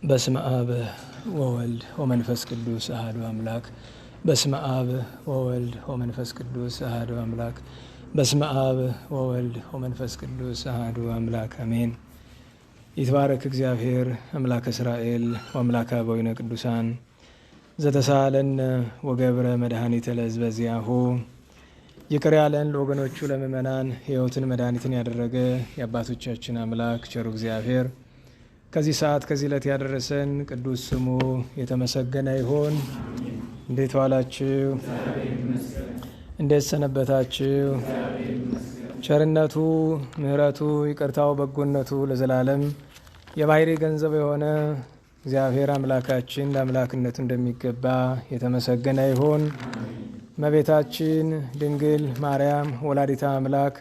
በስመ አብ ወወልድ ወመንፈስ ቅዱስ አሐዱ አምላክ። በስመ አብ ወወልድ ወመንፈስ ቅዱስ አሐዱ አምላክ። በስመ አብ ወወልድ ወመንፈስ ቅዱስ አሐዱ አምላክ አሜን። ይትባረክ እግዚአብሔር አምላከ እስራኤል ወአምላከ አበዊነ ቅዱሳን ዘተሳለነ ወገብረ መድኃኒተ ለሕዝበ ዚአሁ። ይቅር ያለን ለወገኖቹ ለምእመናን ሕይወትን መድኃኒትን ያደረገ የአባቶቻችን አምላክ ቸሩ እግዚአብሔር ከዚህ ሰዓት ከዚህ ዕለት ያደረሰን ቅዱስ ስሙ የተመሰገነ ይሁን። እንዴት ዋላችሁ? እንዴት ሰነበታችሁ? ቸርነቱ፣ ምሕረቱ፣ ይቅርታው፣ በጎነቱ ለዘላለም የባህሪ ገንዘብ የሆነ እግዚአብሔር አምላካችን ለአምላክነቱ እንደሚገባ የተመሰገነ ይሁን። እመቤታችን ድንግል ማርያም ወላዲተ አምላክ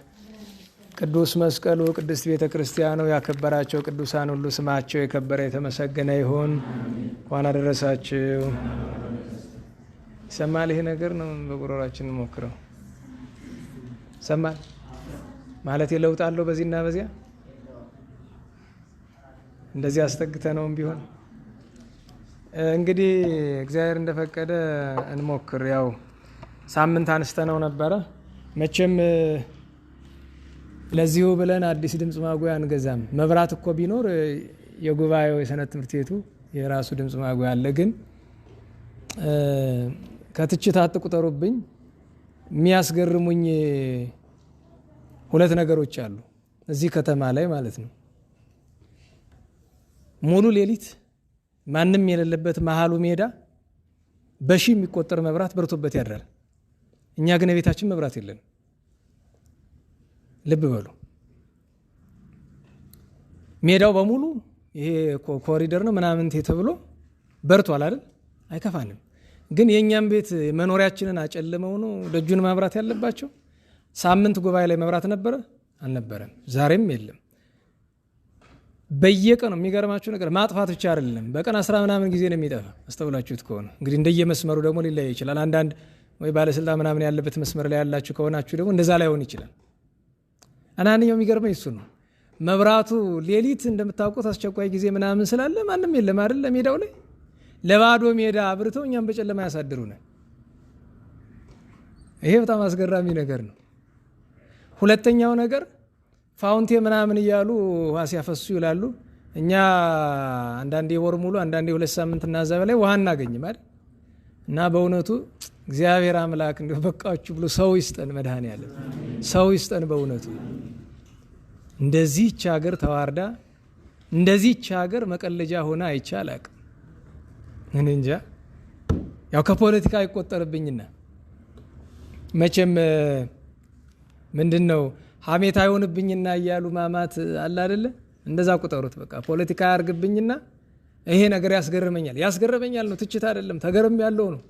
ቅዱስ መስቀሉ ቅድስት ቤተ ክርስቲያኑ ያከበራቸው ቅዱሳን ሁሉ ስማቸው የከበረ የተመሰገነ ይሁን። እንኳን አደረሳችሁ። ይሰማል? ይሄ ነገር ነው። በጉሮሯችን ሞክረው ይሰማል ማለት የለውጥ አለው በዚህና በዚያ እንደዚህ አስጠግተ ነውም ቢሆን እንግዲህ እግዚአብሔር እንደፈቀደ እንሞክር። ያው ሳምንት አንስተነው ነበረ። መቼም ለዚሁ ብለን አዲስ ድምፅ ማጉያ አንገዛም። መብራት እኮ ቢኖር የጉባኤው የሰንበት ትምህርት ቤቱ የራሱ ድምፅ ማጉያ አለ። ግን ከትችት አትቁጠሩብኝ። የሚያስገርሙኝ ሁለት ነገሮች አሉ እዚህ ከተማ ላይ ማለት ነው። ሙሉ ሌሊት ማንም የሌለበት መሀሉ ሜዳ በሺ የሚቆጠር መብራት በርቶበት ያድራል። እኛ ግን የቤታችን መብራት የለንም። ልብ በሉ። ሜዳው በሙሉ ይሄ ኮሪደር ነው ምናምን ተብሎ በርቷል አይደል? አይከፋንም። ግን የእኛም ቤት መኖሪያችንን አጨልመው ነው ደጁን ማብራት ያለባቸው። ሳምንት ጉባኤ ላይ መብራት ነበረ? አልነበረም። ዛሬም የለም። በየቀኑ የሚገርማችሁ ነገር ማጥፋት ብቻ አይደለም፣ በቀን 10 ምናምን ጊዜ ነው የሚጠፋ። አስተውላችሁት ከሆነ እንግዲህ እንደየመስመሩ ደግሞ ሊለያይ ይችላል። አንዳንድ ወይ ባለስልጣን ምናምን ያለበት መስመር ላይ ያላችሁ ከሆናችሁ ደግሞ እንደዛ ላይሆን ይችላል። አናንኛው የሚገርመኝ እሱ ነው። መብራቱ ሌሊት እንደምታውቁት አስቸኳይ ጊዜ ምናምን ስላለ ማንም የለም አይደል? ለሜዳው ላይ ለባዶ ሜዳ አብርተው እኛም በጨለማ ያሳድሩናል። ይሄ በጣም አስገራሚ ነገር ነው። ሁለተኛው ነገር ፋውንቴ ምናምን እያሉ ውሃ ሲያፈሱ ይላሉ። እኛ አንዳንዴ ወር ሙሉ አንዳንዴ 2 ሳምንት እና እዛ በላይ ውሃ እናገኝም አይደል? እና በእውነቱ እግዚአብሔር አምላክ እንደው በቃችሁ ብሎ ሰው ይስጠን፣ መድኃኔዓለም ሰው ይስጠን። በእውነቱ እንደዚህች ሀገር ተዋርዳ እንደዚህች ሀገር መቀለጃ ሆና አይቼ አላቅም። እኔ እንጃ። ያው ከፖለቲካ አይቆጠርብኝና መቼም ምንድን ነው ሀሜት አይሆንብኝና እያሉ ማማት አለ አይደለ? እንደዛ ቁጠሩት። በቃ ፖለቲካ ያርግብኝና ይሄ ነገር ያስገርመኛል። ያስገርመኛል ነው፣ ትችት አይደለም። ተገርም ያለው ነው።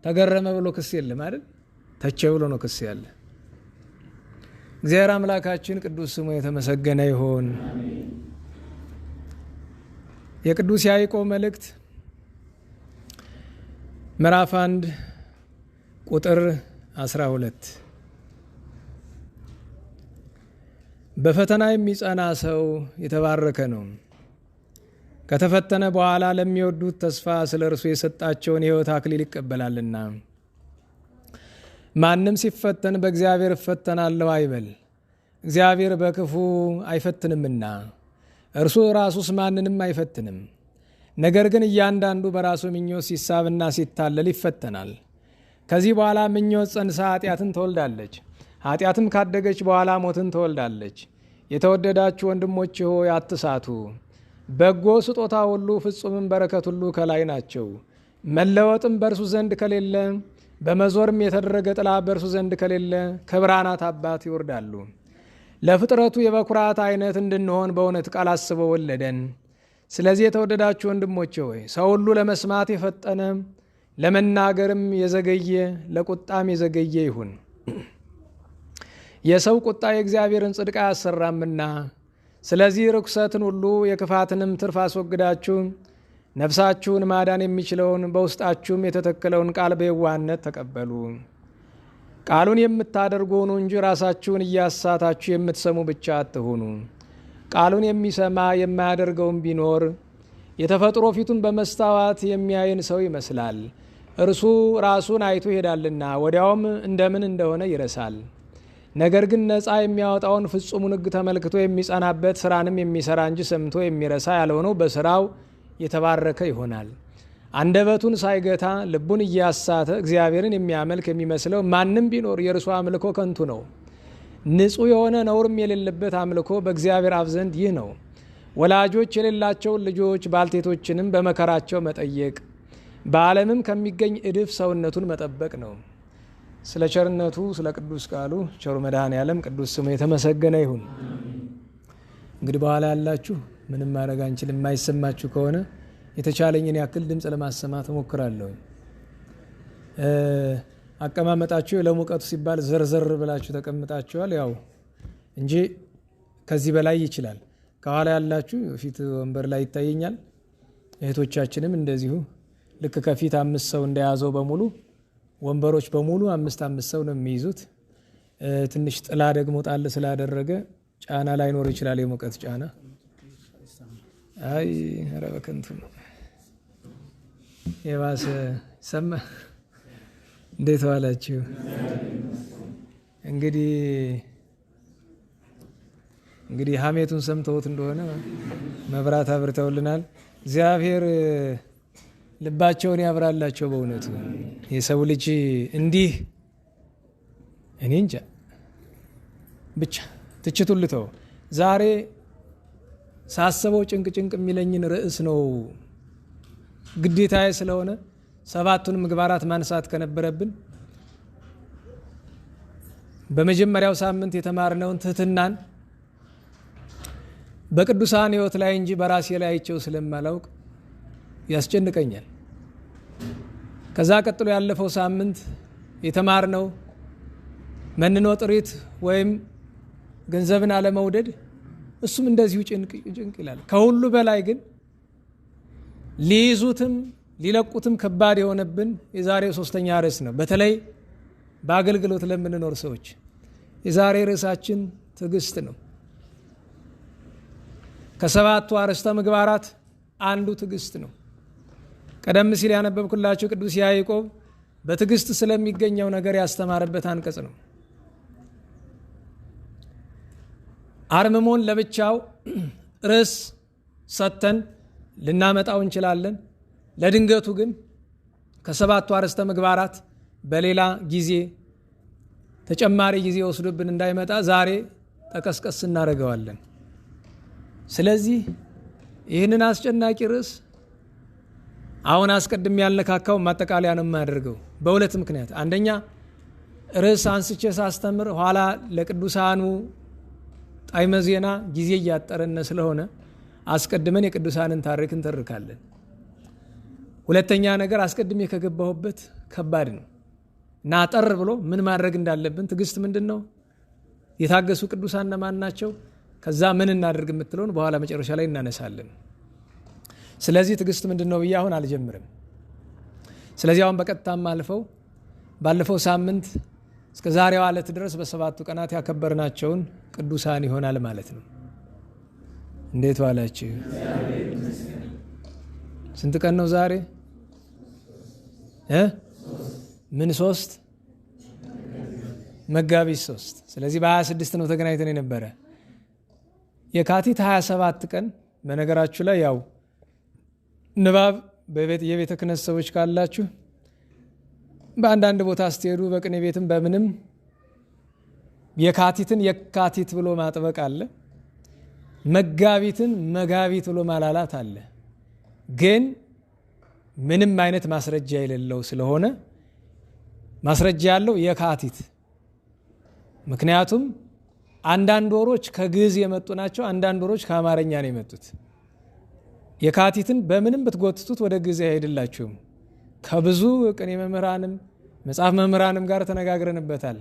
ተገረመ ብሎ ክስ የለም አይደል? ተቸ ብሎ ነው ክስ ያለ። እግዚአብሔር አምላካችን ቅዱስ ስሙ የተመሰገነ ይሁን። የቅዱስ ያዕቆብ መልእክት ምዕራፍ 1 ቁጥር 12 በፈተና የሚጸና ሰው የተባረከ ነው፣ ከተፈተነ በኋላ ለሚወዱት ተስፋ ስለ እርሱ የሰጣቸውን የሕይወት አክሊል ይቀበላልና። ማንም ሲፈተን በእግዚአብሔር እፈተናለሁ አይበል፣ እግዚአብሔር በክፉ አይፈትንምና እርሱ ራሱስ ማንንም አይፈትንም። ነገር ግን እያንዳንዱ በራሱ ምኞት ሲሳብና ሲታለል ይፈተናል። ከዚህ በኋላ ምኞት ጸንሳ ኃጢአትን ትወልዳለች፣ ኃጢአትም ካደገች በኋላ ሞትን ትወልዳለች። የተወደዳችሁ ወንድሞች ሆይ አትሳቱ። በጎ ስጦታ ሁሉ ፍጹምም በረከት ሁሉ ከላይ ናቸው። መለወጥም በእርሱ ዘንድ ከሌለ፣ በመዞርም የተደረገ ጥላ በእርሱ ዘንድ ከሌለ ከብርሃናት አባት ይወርዳሉ። ለፍጥረቱ የበኩራት አይነት እንድንሆን በእውነት ቃል አስቦ ወለደን። ስለዚህ የተወደዳችሁ ወንድሞች ሆይ ሰው ሁሉ ለመስማት የፈጠነ ለመናገርም የዘገየ ለቁጣም የዘገየ ይሁን። የሰው ቁጣ የእግዚአብሔርን ጽድቅ አያሰራምና። ስለዚህ ርኩሰትን ሁሉ የክፋትንም ትርፍ አስወግዳችሁ ነፍሳችሁን ማዳን የሚችለውን በውስጣችሁም የተተከለውን ቃል በየዋህነት ተቀበሉ። ቃሉን የምታደርጉ ሁኑ እንጂ ራሳችሁን እያሳታችሁ የምትሰሙ ብቻ አትሁኑ። ቃሉን የሚሰማ የማያደርገውም ቢኖር የተፈጥሮ ፊቱን በመስታወት የሚያይን ሰው ይመስላል። እርሱ ራሱን አይቶ ይሄዳልና ወዲያውም እንደምን እንደሆነ ይረሳል። ነገር ግን ነፃ የሚያወጣውን ፍጹሙን ሕግ ተመልክቶ የሚጸናበት ስራንም የሚሰራ እንጂ ሰምቶ የሚረሳ ያልሆነው በስራው የተባረከ ይሆናል። አንደበቱን ሳይገታ ልቡን እያሳተ እግዚአብሔርን የሚያመልክ የሚመስለው ማንም ቢኖር የእርሱ አምልኮ ከንቱ ነው። ንጹሕ የሆነ ነውርም የሌለበት አምልኮ በእግዚአብሔር አብ ዘንድ ይህ ነው። ወላጆች የሌላቸውን ልጆች ባልቴቶችንም በመከራቸው መጠየቅ፣ በዓለምም ከሚገኝ እድፍ ሰውነቱን መጠበቅ ነው። ስለ ቸርነቱ ስለ ቅዱስ ቃሉ ቸሩ መድኃኔዓለም ቅዱስ ስሙ የተመሰገነ ይሁን። እንግዲህ በኋላ ያላችሁ ምንም ማድረግ አንችልም። የማይሰማችሁ ከሆነ የተቻለኝን ያክል ድምፅ ለማሰማት እሞክራለሁ። አቀማመጣችሁ ለሙቀቱ ሲባል ዘርዘር ብላችሁ ተቀምጣችኋል ያው እንጂ ከዚህ በላይ ይችላል። ከኋላ ያላችሁ ፊት ወንበር ላይ ይታየኛል። እህቶቻችንም እንደዚሁ ልክ ከፊት 5 ሰው እንደያዘው በሙሉ ወንበሮች በሙሉ 5 ሰው ነው የሚይዙት። ትንሽ ጥላ ደግሞ ጣል ስላደረገ ጫና ላይኖር ይችላል፣ የሙቀት ጫና። አይ ኧረ በከንቱ ነው የባሰ ሰማ። እንዴት ዋላችሁ? እንግዲህ ሀሜቱን ሰምተውት እንደሆነ መብራት አብርተውልናል። እግዚአብሔር ልባቸውን ያብራላቸው። በእውነቱ የሰው ልጅ እንዲህ እኔ እንጃ ብቻ ትችቱን ልተው። ዛሬ ሳስበው ጭንቅ የሚለኝን ርዕስ ነው ግዴታዬ ስለሆነ 7ቱን ምግባራት ማንሳት ከነበረብን በመጀመሪያው ሳምንት የተማርነውን ትህትናን በቅዱሳን ሕይወት ላይ እንጂ በራሴ ላይ አይቼው ስለማላውቅ ያስጨንቀኛል። ከዛ ቀጥሎ ያለፈው ሳምንት የተማርነው መንኖ ጥሪት ወይም ገንዘብን አለመውደድ፣ እሱም እንደዚሁ ጭንቅ ይላል። ከሁሉ በላይ ግን ሊይዙትም ሊለቁትም ከባድ የሆነብን የዛሬው 3ኛ ርዕስ ነው። በተለይ በአገልግሎት ለምንኖር ሰዎች የዛሬ ርዕሳችን ትዕግስት ነው። ከ7ቱ አርዕስተ ምግባራት አንዱ ትዕግስት ነው። ቀደም ሲል ያነበብኩላችሁ ቅዱስ ያዕቆብ በትዕግስት ስለሚገኘው ነገር ያስተማረበት አንቀጽ ነው። አርምሞን ለብቻው ርዕስ ሰጥተን ልናመጣው እንችላለን። ለድንገቱ ግን ከ7ቱ አርዕስተ ምግባራት በሌላ ጊዜ ተጨማሪ ጊዜ ወስዶብን እንዳይመጣ ዛሬ ጠቀስቀስ እናደርገዋለን። ስለዚህ ይህንን አስጨናቂ ርዕስ አሁን አስቀድም ያልነካካው ማጠቃለያ ነው የማደርገው በሁለት ምክንያት። አንደኛ ርዕስ አንስቼ ሳስተምር ኋላ ለቅዱሳኑ ጣዕመ ዜና ጊዜ እያጠረን ስለሆነ አስቀድመን የቅዱሳንን ታሪክ እንተርካለን። ሁለተኛ ነገር አስቀድሜ ከገባሁበት ከባድ ነው እና አጠር ብሎ ምን ማድረግ እንዳለብን፣ ትዕግስት ምንድን ነው፣ የታገሱ ቅዱሳን እነማን ናቸው፣ ከዛ ምን እናደርግ የምትለውን በኋላ መጨረሻ ላይ እናነሳለን። ስለዚህ ትዕግስት ምንድን ነው ብዬ አሁን አልጀምርም። ስለዚህ አሁን በቀጥታም ባለፈው ሳምንት እስከ ዛሬዋ ዕለት ድረስ በ7ቱ ቀናት ያከበርናቸውን ቅዱሳን ይሆናል ማለት ነው። እንዴት ዋላችሁ? ስንት ቀን ነው ዛሬ? ምን 3 መጋቢት 3። ስለዚህ በ26 ነው ተገናኝተን የነበረ። የካቲት 27 ቀን በነገራችሁ ላይ ያው ንባብ የቤተ ክህነት ሰዎች ካላችሁ በአንዳንድ ቦታ ስትሄዱ በቅኔ ቤትም በምንም የካቲትን የካቲት ብሎ ማጥበቅ አለ፣ መጋቢትን መጋቢት ብሎ ማላላት አለ። ግን ምንም አይነት ማስረጃ የሌለው ስለሆነ ማስረጃ ያለው የካቲት። ምክንያቱም አንዳንድ ወሮች ከግዕዝ የመጡ ናቸው፣ አንዳንድ ወሮች ከአማርኛ ነው የመጡት። የካቲትን በምንም ብትጎትቱት ወደ ግዕዝ አይሄድላችሁም። ከብዙ ቅኔ መምህራንም መጽሐፍ መምህራንም ጋር ተነጋግረንበታል።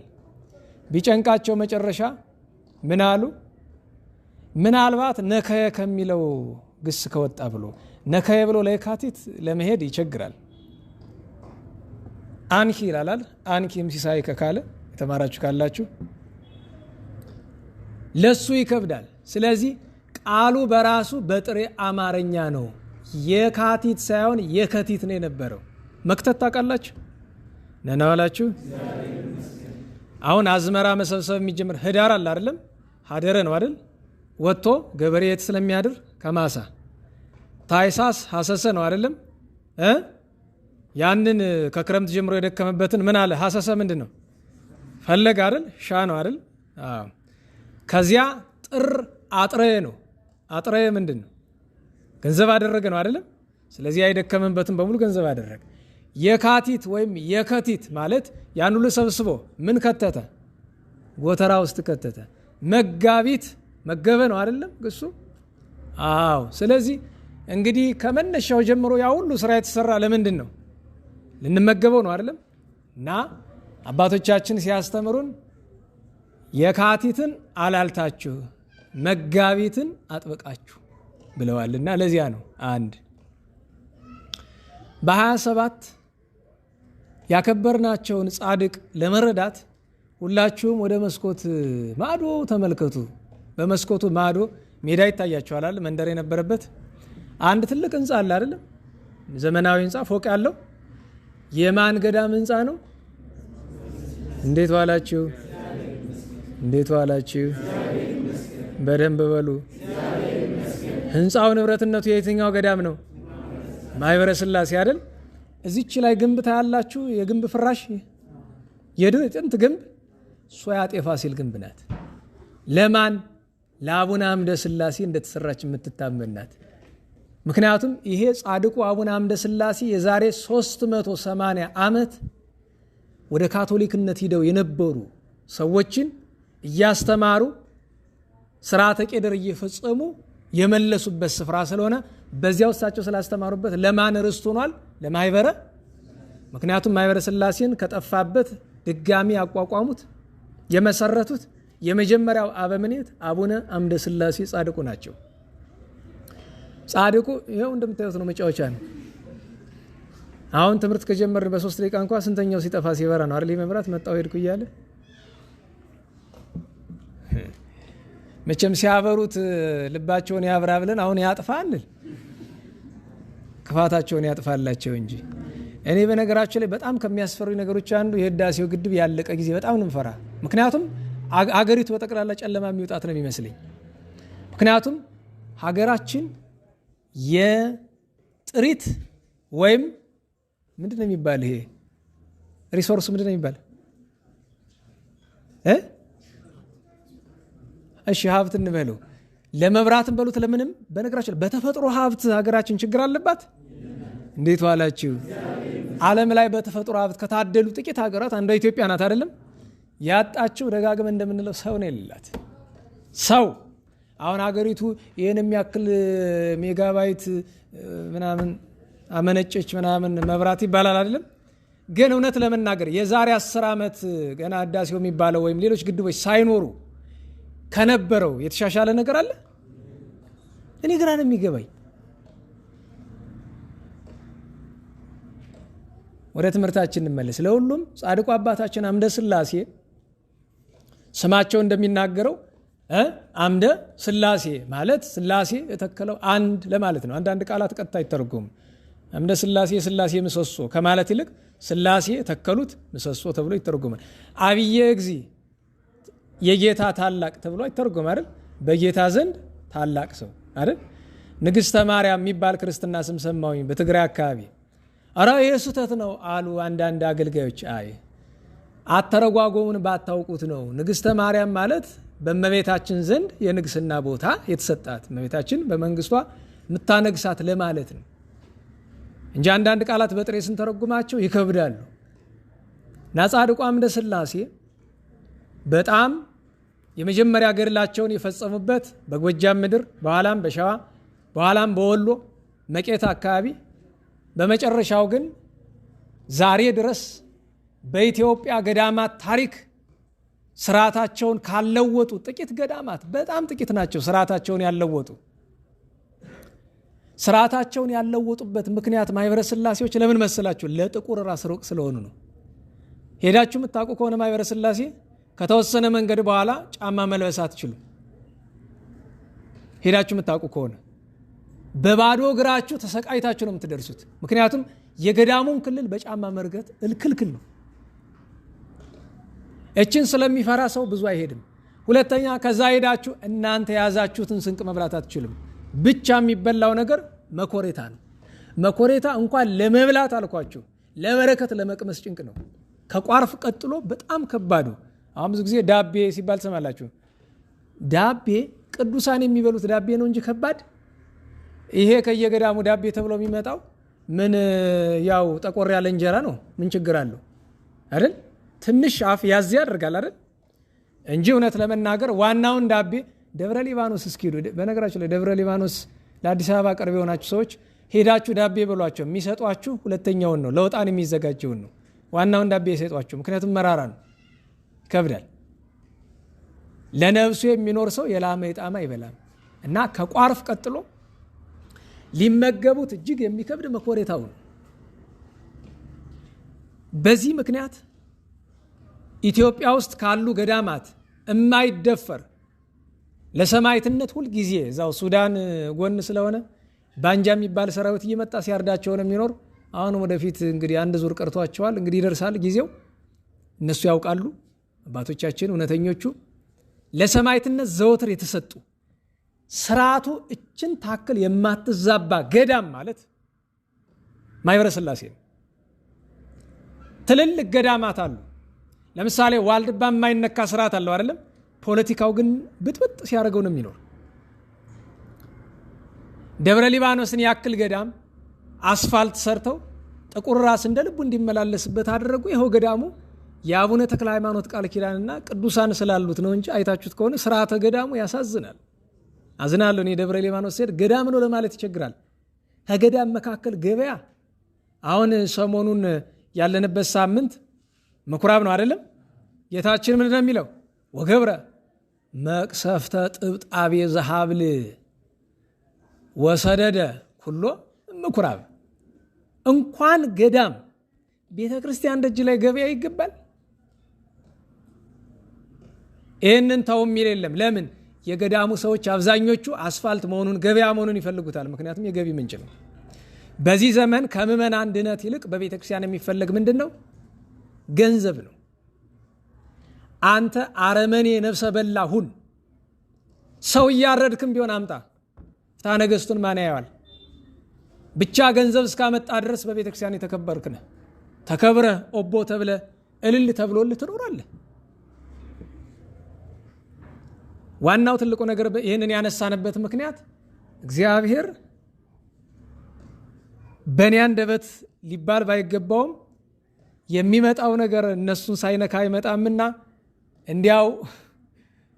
ቢጨንቃቸው መጨረሻ ምን አሉ? ምናልባት ነከየ ከሚለው ግስ ከወጣ ብሎ ነከየ ብሎ ለየካቲት ለመሄድ ይቸግራል። አንኪ ይላል። አንኪም ሲሳይ ከካለ የተማራችሁ ካላችሁ ለሱ ይከብዳል። ስለዚህ ቃሉ በራሱ በጥሬ አማርኛ ነው የካቲት ሳይሆን የከቲት ነው የነበረው። መክተት ታውቃላችሁ? ነና ዋላችሁ። አሁን አዝመራ መሰብሰብ የሚጀምር ህዳር አለ አይደለም? ሀደረ ነው አይደል? ወጥቶ ገበሬ የት ስለሚያድር ከማሳ ታይሳስ ሀሰሰ ነው አይደለም? ያንን ከክረምት ጀምሮ የደከመበትን ምን አለ? ሀሰሰ ምንድን ነው? ፈለግ አይደል? ሻ ነው አይደል? ከዚያ ጥር አጥረየ ነው። አጥረየ ምንድን ነው? ገንዘብ አደረገ ነው አይደለም? ስለዚህ የደከመበትን በሙሉ ገንዘብ አደረገ። የካቲት ወይም የከቲት ማለት ያን ሁሉ ሰብስቦ ምን ከተተ? ጎተራ ውስጥ ከተተ። መጋቢት መገበ ነው አይደለም? እሱ አዎ። ስለዚህ እንግዲህ ከመነሻው ጀምሮ ያ ሁሉ ስራ የተሰራ ለምንድን ነው? ልንመገበው ነው አይደለም? እና አባቶቻችን ሲያስተምሩን የካቲትን አላልታችሁ መጋቢትን አጥብቃችሁ ብለዋልና ለዚያ ነው። አንድ በ27 ያከበርናቸውን ጻድቅ ለመረዳት ሁላችሁም ወደ መስኮት ማዶ ተመልከቱ። በመስኮቱ ማዶ ሜዳ ይታያችኋል። መንደር የነበረበት አንድ ትልቅ ህንፃ አለ አይደለም? ዘመናዊ ህንፃ ፎቅ ያለው የማን ገዳም ህንፃ ነው? እንዴት ዋላችሁ? እንዴት ዋላችሁ? በደንብ በሉ። ህንፃው ንብረትነቱ የየትኛው ገዳም ነው? ማህበረ ሥላሴ አይደል? እዚች ላይ ግንብ ታያላችሁ። የግንብ ፍራሽ የጥንት ግንብ እሷ የአጤ ፋሲል ግንብ ናት። ለማን? ለአቡነ አምደ ሥላሴ እንደተሰራች የምትታመን ናት። ምክንያቱም ይሄ ጻድቁ አቡነ አምደ ሥላሴ የዛሬ 380 ዓመት ወደ ካቶሊክነት ሂደው የነበሩ ሰዎችን እያስተማሩ ስርዓተ ቄደር እየፈጸሙ የመለሱበት ስፍራ ስለሆነ በዚያው እሳቸው ስላስተማሩበት ለማን ርስት ሆኗል? ለማህበረ። ምክንያቱም ማህበረ ሥላሴን ከጠፋበት ድጋሚ ያቋቋሙት የመሰረቱት የመጀመሪያው አበምኔት አቡነ አምደ ሥላሴ ጻድቁ ናቸው። ጻድቁ ይኸው እንደምታዩት ነው፣ መጫወቻ ነው። አሁን ትምህርት ከጀመርን በ3 ደቂቃ እንኳ ስንተኛው ሲጠፋ ሲበራ ነው አይደል? መብራት መጣው ሄድኩ እያለ መቼም ሲያበሩት ልባቸውን ያብራ ብለን አሁን ያጥፋል፣ ክፋታቸውን ያጥፋላቸው እንጂ። እኔ በነገራቸው ላይ በጣም ከሚያስፈሩኝ ነገሮች አንዱ የህዳሴው ግድብ ያለቀ ጊዜ በጣም ነው የምፈራ። ምክንያቱም አገሪቱ በጠቅላላ ጨለማ የሚወጣት ነው የሚመስለኝ። ምክንያቱም ሀገራችን የጥሪት ወይም ምንድን ነው የሚባል ይሄ ሪሶርስ ምንድን ነው የሚባል እሺ ሀብት እንበለው፣ ለመብራትም በሉት ለምንም። በነገራችን በተፈጥሮ ሀብት ሀገራችን ችግር አለባት። እንዴት ዋላችሁ? ዓለም ላይ በተፈጥሮ ሀብት ከታደሉ ጥቂት ሀገራት አንዷ ኢትዮጵያ ናት አይደለም? ያጣችው ደጋግመ እንደምንለው ሰው ነው የሌላት። ሰው አሁን ሀገሪቱ ይህን የሚያክል ሜጋባይት ምናምን አመነጨች ምናምን መብራት ይባላል አይደለም? ግን እውነት ለመናገር የዛሬ 10 ዓመት ገና ህዳሴው የሚባለው ወይም ሌሎች ግድቦች ሳይኖሩ ከነበረው የተሻሻለ ነገር አለ? እኔ ግራ ነው የሚገባኝ። ወደ ትምህርታችን እንመለስ። ለሁሉም ጻድቁ አባታችን አምደ ሥላሴ ስማቸው እንደሚናገረው አምደ ሥላሴ ማለት ሥላሴ የተከለው አንድ ለማለት ነው። አንዳንድ ቃላት ቀጥታ አይተረጎሙም። አምደ ሥላሴ የሥላሴ ምሰሶ ከማለት ይልቅ ሥላሴ የተከሉት ምሰሶ ተብሎ ይተረጎማል። አብየ እግዚ የጌታ ታላቅ ተብሎ አይተረጎም አይደል? በጌታ ዘንድ ታላቅ ሰው አይደል? ንግሥተ ማርያም የሚባል ክርስትና ስም ሰማሁኝ በትግራይ አካባቢ። ኧረ ይህ ስህተት ነው አሉ አንዳንድ አገልጋዮች። አይ አተረጓጎሙን ባታውቁት ነው። ንግሥተ ማርያም ማለት በእመቤታችን ዘንድ የንግስና ቦታ የተሰጣት እመቤታችን በመንግስቷ የምታነግሳት ለማለት ነው እንጂ አንዳንድ ቃላት በጥሬ ስንተረጉማቸው ይከብዳሉ። ጻድቁ አምደ ሥላሴ በጣም የመጀመሪያ ገድላቸውን የፈጸሙበት በጎጃም ምድር፣ በኋላም በሸዋ፣ በኋላም በወሎ መቄት አካባቢ፣ በመጨረሻው ግን ዛሬ ድረስ በኢትዮጵያ ገዳማት ታሪክ ስርዓታቸውን ካለወጡ ጥቂት ገዳማት በጣም ጥቂት ናቸው። ስርዓታቸውን ያለወጡ ስርዓታቸውን ያለወጡበት ምክንያት ማህበረ ሥላሴዎች ለምን መሰላችሁ? ለጥቁር ራስ ሩቅ ስለሆኑ ነው። ሄዳችሁ የምታውቁ ከሆነ ማህበረ ሥላሴ ከተወሰነ መንገድ በኋላ ጫማ መልበስ አትችሉ። ሄዳችሁ የምታውቁ ከሆነ በባዶ እግራችሁ ተሰቃይታችሁ ነው የምትደርሱት። ምክንያቱም የገዳሙን ክልል በጫማ መርገጥ ክልክል ነው። እችን ስለሚፈራ ሰው ብዙ አይሄድም። ሁለተኛ ከዛ ሄዳችሁ እናንተ የያዛችሁትን ስንቅ መብላት አትችሉም። ብቻ የሚበላው ነገር መኮሬታ ነው። መኮሬታ እንኳን ለመብላት አልኳችሁ ለበረከት ለመቅመስ ጭንቅ ነው። ከቋርፍ ቀጥሎ በጣም ከባዱ አሁን ብዙ ጊዜ ዳቤ ሲባል ሰማላችሁ። ዳቤ ቅዱሳን የሚበሉት ዳቤ ነው እንጂ ከባድ ይሄ ከየገዳሙ ዳቤ ተብሎ የሚመጣው ምን ያው ጠቆር ያለ እንጀራ ነው። ምን ችግር አለው አይደል? ትንሽ አፍ ያዝ ያደርጋል አይደል? እንጂ እውነት ለመናገር ዋናውን ዳቤ ደብረ ሊባኖስ እስኪሄዱ፣ በነገራችሁ ላይ ደብረ ሊባኖስ ለአዲስ አበባ ቅርብ የሆናችሁ ሰዎች ሄዳችሁ ዳቤ በሏቸው። የሚሰጧችሁ ሁለተኛውን ነው፣ ለውጣን የሚዘጋጀውን ነው። ዋናውን ዳቤ የሰጧችሁ፣ ምክንያቱም መራራ ነው፣ ይከብዳል። ለነፍሱ የሚኖር ሰው የላመ የጣማ አይበላም። እና ከቋርፍ ቀጥሎ ሊመገቡት እጅግ የሚከብድ መኮሬታው ነው። በዚህ ምክንያት ኢትዮጵያ ውስጥ ካሉ ገዳማት የማይደፈር ለሰማዕትነት ሁል ጊዜ እዛው ሱዳን ጎን ስለሆነ ባንጃ የሚባል ሰራዊት እየመጣ ሲያርዳቸው ነው የሚኖር። አሁን ወደፊት እንግዲህ አንድ ዙር ቀርቷቸዋል። እንግዲህ ይደርሳል ጊዜው፣ እነሱ ያውቃሉ አባቶቻችን እውነተኞቹ። ለሰማዕትነት ዘወትር የተሰጡ ስርዓቱ እችን ታክል የማትዛባ ገዳም ማለት ማኅበረ ሥላሴ ነው። ትልልቅ ገዳማት አሉ። ለምሳሌ ዋልድባ የማይነካ ስርዓት አለው አይደለም? ፖለቲካው ግን ብጥብጥ ሲያደርገው ነው የሚኖር። ደብረ ሊባኖስን ያክል ገዳም አስፋልት ሰርተው ጥቁር ራስ እንደ ልቡ እንዲመላለስበት አደረጉ። ይኸው ገዳሙ የአቡነ ተክለ ሃይማኖት ቃል ኪዳንና ቅዱሳን ስላሉት ነው እንጂ አይታችሁት ከሆነ ስርዓተ ገዳሙ ያሳዝናል። አዝናለሁ። እኔ ደብረ ሊባኖስ ሲሄድ ገዳም ነው ለማለት ይቸግራል። ከገዳም መካከል ገበያ፣ አሁን ሰሞኑን ያለንበት ሳምንት ምኩራብ ነው አይደለም? ጌታችን ምንድን ነው የሚለው? ወገብረ መቅሰፍተ ጥብጣቤ ዘሀብል ወሰደደ ኩሎ ምኩራብ። እንኳን ገዳም ቤተ ክርስቲያን ደጅ ላይ ገበያ ይገባል? ይህንን ተው የሚል የለም። ለምን? የገዳሙ ሰዎች አብዛኞቹ አስፋልት መሆኑን ገበያ መሆኑን ይፈልጉታል። ምክንያቱም የገቢ ምንጭ ነው። በዚህ ዘመን ከምዕመናን ድነት ይልቅ በቤተ ክርስቲያን የሚፈለግ ምንድን ነው? ገንዘብ ነው። አንተ አረመኔ ነፍሰ በላ ሁን፣ ሰው እያረድክም ቢሆን አምጣ። ፍትሐ ነገሥቱን ማን ያየዋል? ብቻ ገንዘብ እስካመጣ ድረስ በቤተ ክርስቲያን የተከበርክ ነህ። ተከብረህ ኦቦ ተብለ እልል ተብሎልህ ትኖራለህ። ዋናው ትልቁ ነገር ይህንን ያነሳንበት ምክንያት እግዚአብሔር በእኔ አንደበት ሊባል ባይገባውም የሚመጣው ነገር እነሱን ሳይነካ አይመጣምና እንዲያው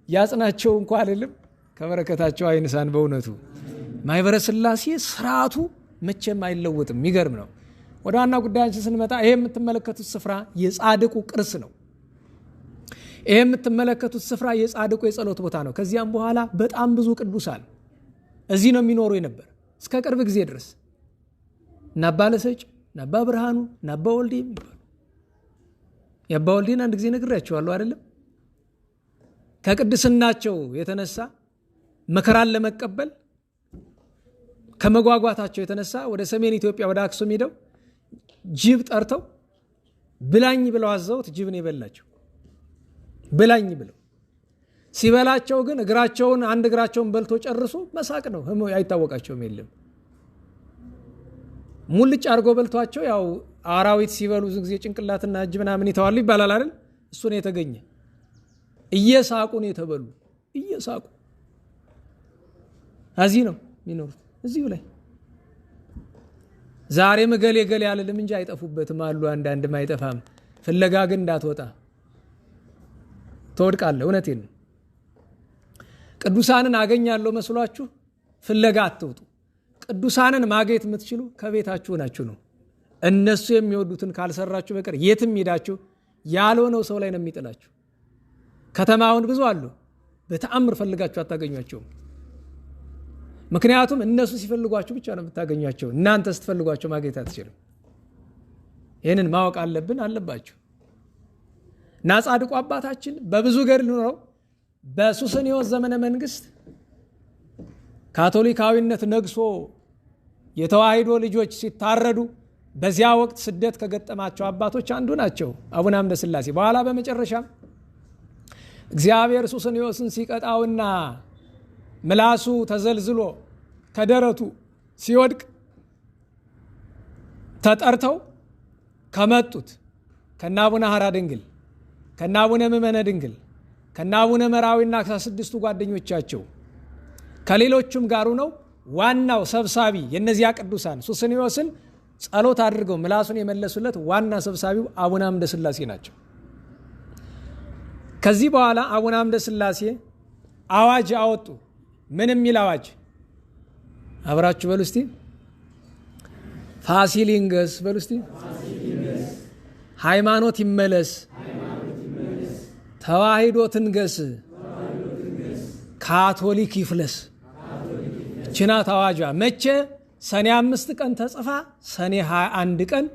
ያጽናቸው እንኳ አይደለም፣ ከበረከታቸው አይንሳን። በእውነቱ ማኅበረ ሥላሴ ስርዓቱ መቼም አይለወጥም። የሚገርም ነው። ወደ ዋና ጉዳያችን ስንመጣ ይሄ የምትመለከቱት ስፍራ የጻድቁ ቅርስ ነው። ይሄ የምትመለከቱት ስፍራ የጻድቁ የጸሎት ቦታ ነው። ከዚያም በኋላ በጣም ብዙ ቅዱሳን እዚህ ነው የሚኖሩ የነበር እስከ ቅርብ ጊዜ ድረስ። እና አባ ለሰጭ፣ እና አባ ብርሃኑ፣ እና አባ ወልዴ የሚባሉ የአባ ወልዴን አንድ ጊዜ ነግሬያቸዋለሁ አይደለም? ከቅድስናቸው የተነሳ መከራን ለመቀበል ከመጓጓታቸው የተነሳ ወደ ሰሜን ኢትዮጵያ ወደ አክሱም ሄደው ጅብ ጠርተው ብላኝ ብለው አዘውት ጅብን የበላቸው። ብላኝ ብለው ሲበላቸው ግን እግራቸውን አንድ እግራቸውን በልቶ ጨርሶ መሳቅ ነው። አይታወቃቸውም። የለም ሙልጭ አድርጎ በልቷቸው። ያው አራዊት ሲበሉ ብዙ ጊዜ ጭንቅላትና እጅ ምናምን ይተዋሉ ይባላል አይደል? እሱ ነው የተገኘ። እየሳቁ ነው የተበሉ። እየሳቁ እዚህ ነው የሚኖሩት፣ እዚሁ ላይ። ዛሬም ገሌ ገሌ ያለልም እንጂ አይጠፉበትም አሉ። አንዳንድም አይጠፋም። ፍለጋ ግን እንዳትወጣ ትወድቃለህ። እውነቴን ነው። ቅዱሳንን አገኛለሁ መስሏችሁ ፍለጋ አትውጡ። ቅዱሳንን ማግኘት የምትችሉ ከቤታችሁ ናችሁ ነው። እነሱ የሚወዱትን ካልሰራችሁ በቀር የትም ሄዳችሁ ያልሆነው ሰው ላይ ነው የሚጥላችሁ። ከተማውን ብዙ አሉ፣ በተአምር ፈልጋችሁ አታገኟቸውም። ምክንያቱም እነሱ ሲፈልጓችሁ ብቻ ነው የምታገኟቸው። እናንተ ስትፈልጓቸው ማግኘት አትችልም። ይህንን ማወቅ አለባችሁ። እና ጻድቁ አባታችን በብዙ ገድል ኖረው በሱስንዮስ ዘመነ መንግስት ካቶሊካዊነት ነግሶ የተዋሕዶ ልጆች ሲታረዱ በዚያ ወቅት ስደት ከገጠማቸው አባቶች አንዱ ናቸው አቡነ አምደ ሥላሴ። በኋላ በመጨረሻም እግዚአብሔር ሱስንዮስን ሲቀጣውና ምላሱ ተዘልዝሎ ከደረቱ ሲወድቅ ተጠርተው ከመጡት ከነ አቡነ ሐራ ድንግል፣ ከነ አቡነ ምእመነ ድንግል፣ ከነ አቡነ መራዊና ከስድስቱ ጓደኞቻቸው ከሌሎቹም ጋሩ ነው ዋናው ሰብሳቢ የነዚያ ቅዱሳን ሱስንዮስን ጸሎት አድርገው ምላሱን የመለሱለት ዋና ሰብሳቢው አቡነ አምደ ሥላሴ ናቸው። ከዚህ በኋላ አቡነ አምደ ሥላሴ አዋጅ አወጡ። ምን የሚል አዋጅ? አብራችሁ በሉ እስቲ። ፋሲል ይንገስ በሉ እስቲ። ሃይማኖት ይመለስ፣ ተዋሕዶ ትንገስ፣ ካቶሊክ ይፍለስ። ችናት አዋጇ መቼ? ሰኔ 5 ቀን ተጽፋ ሰኔ 21 ቀን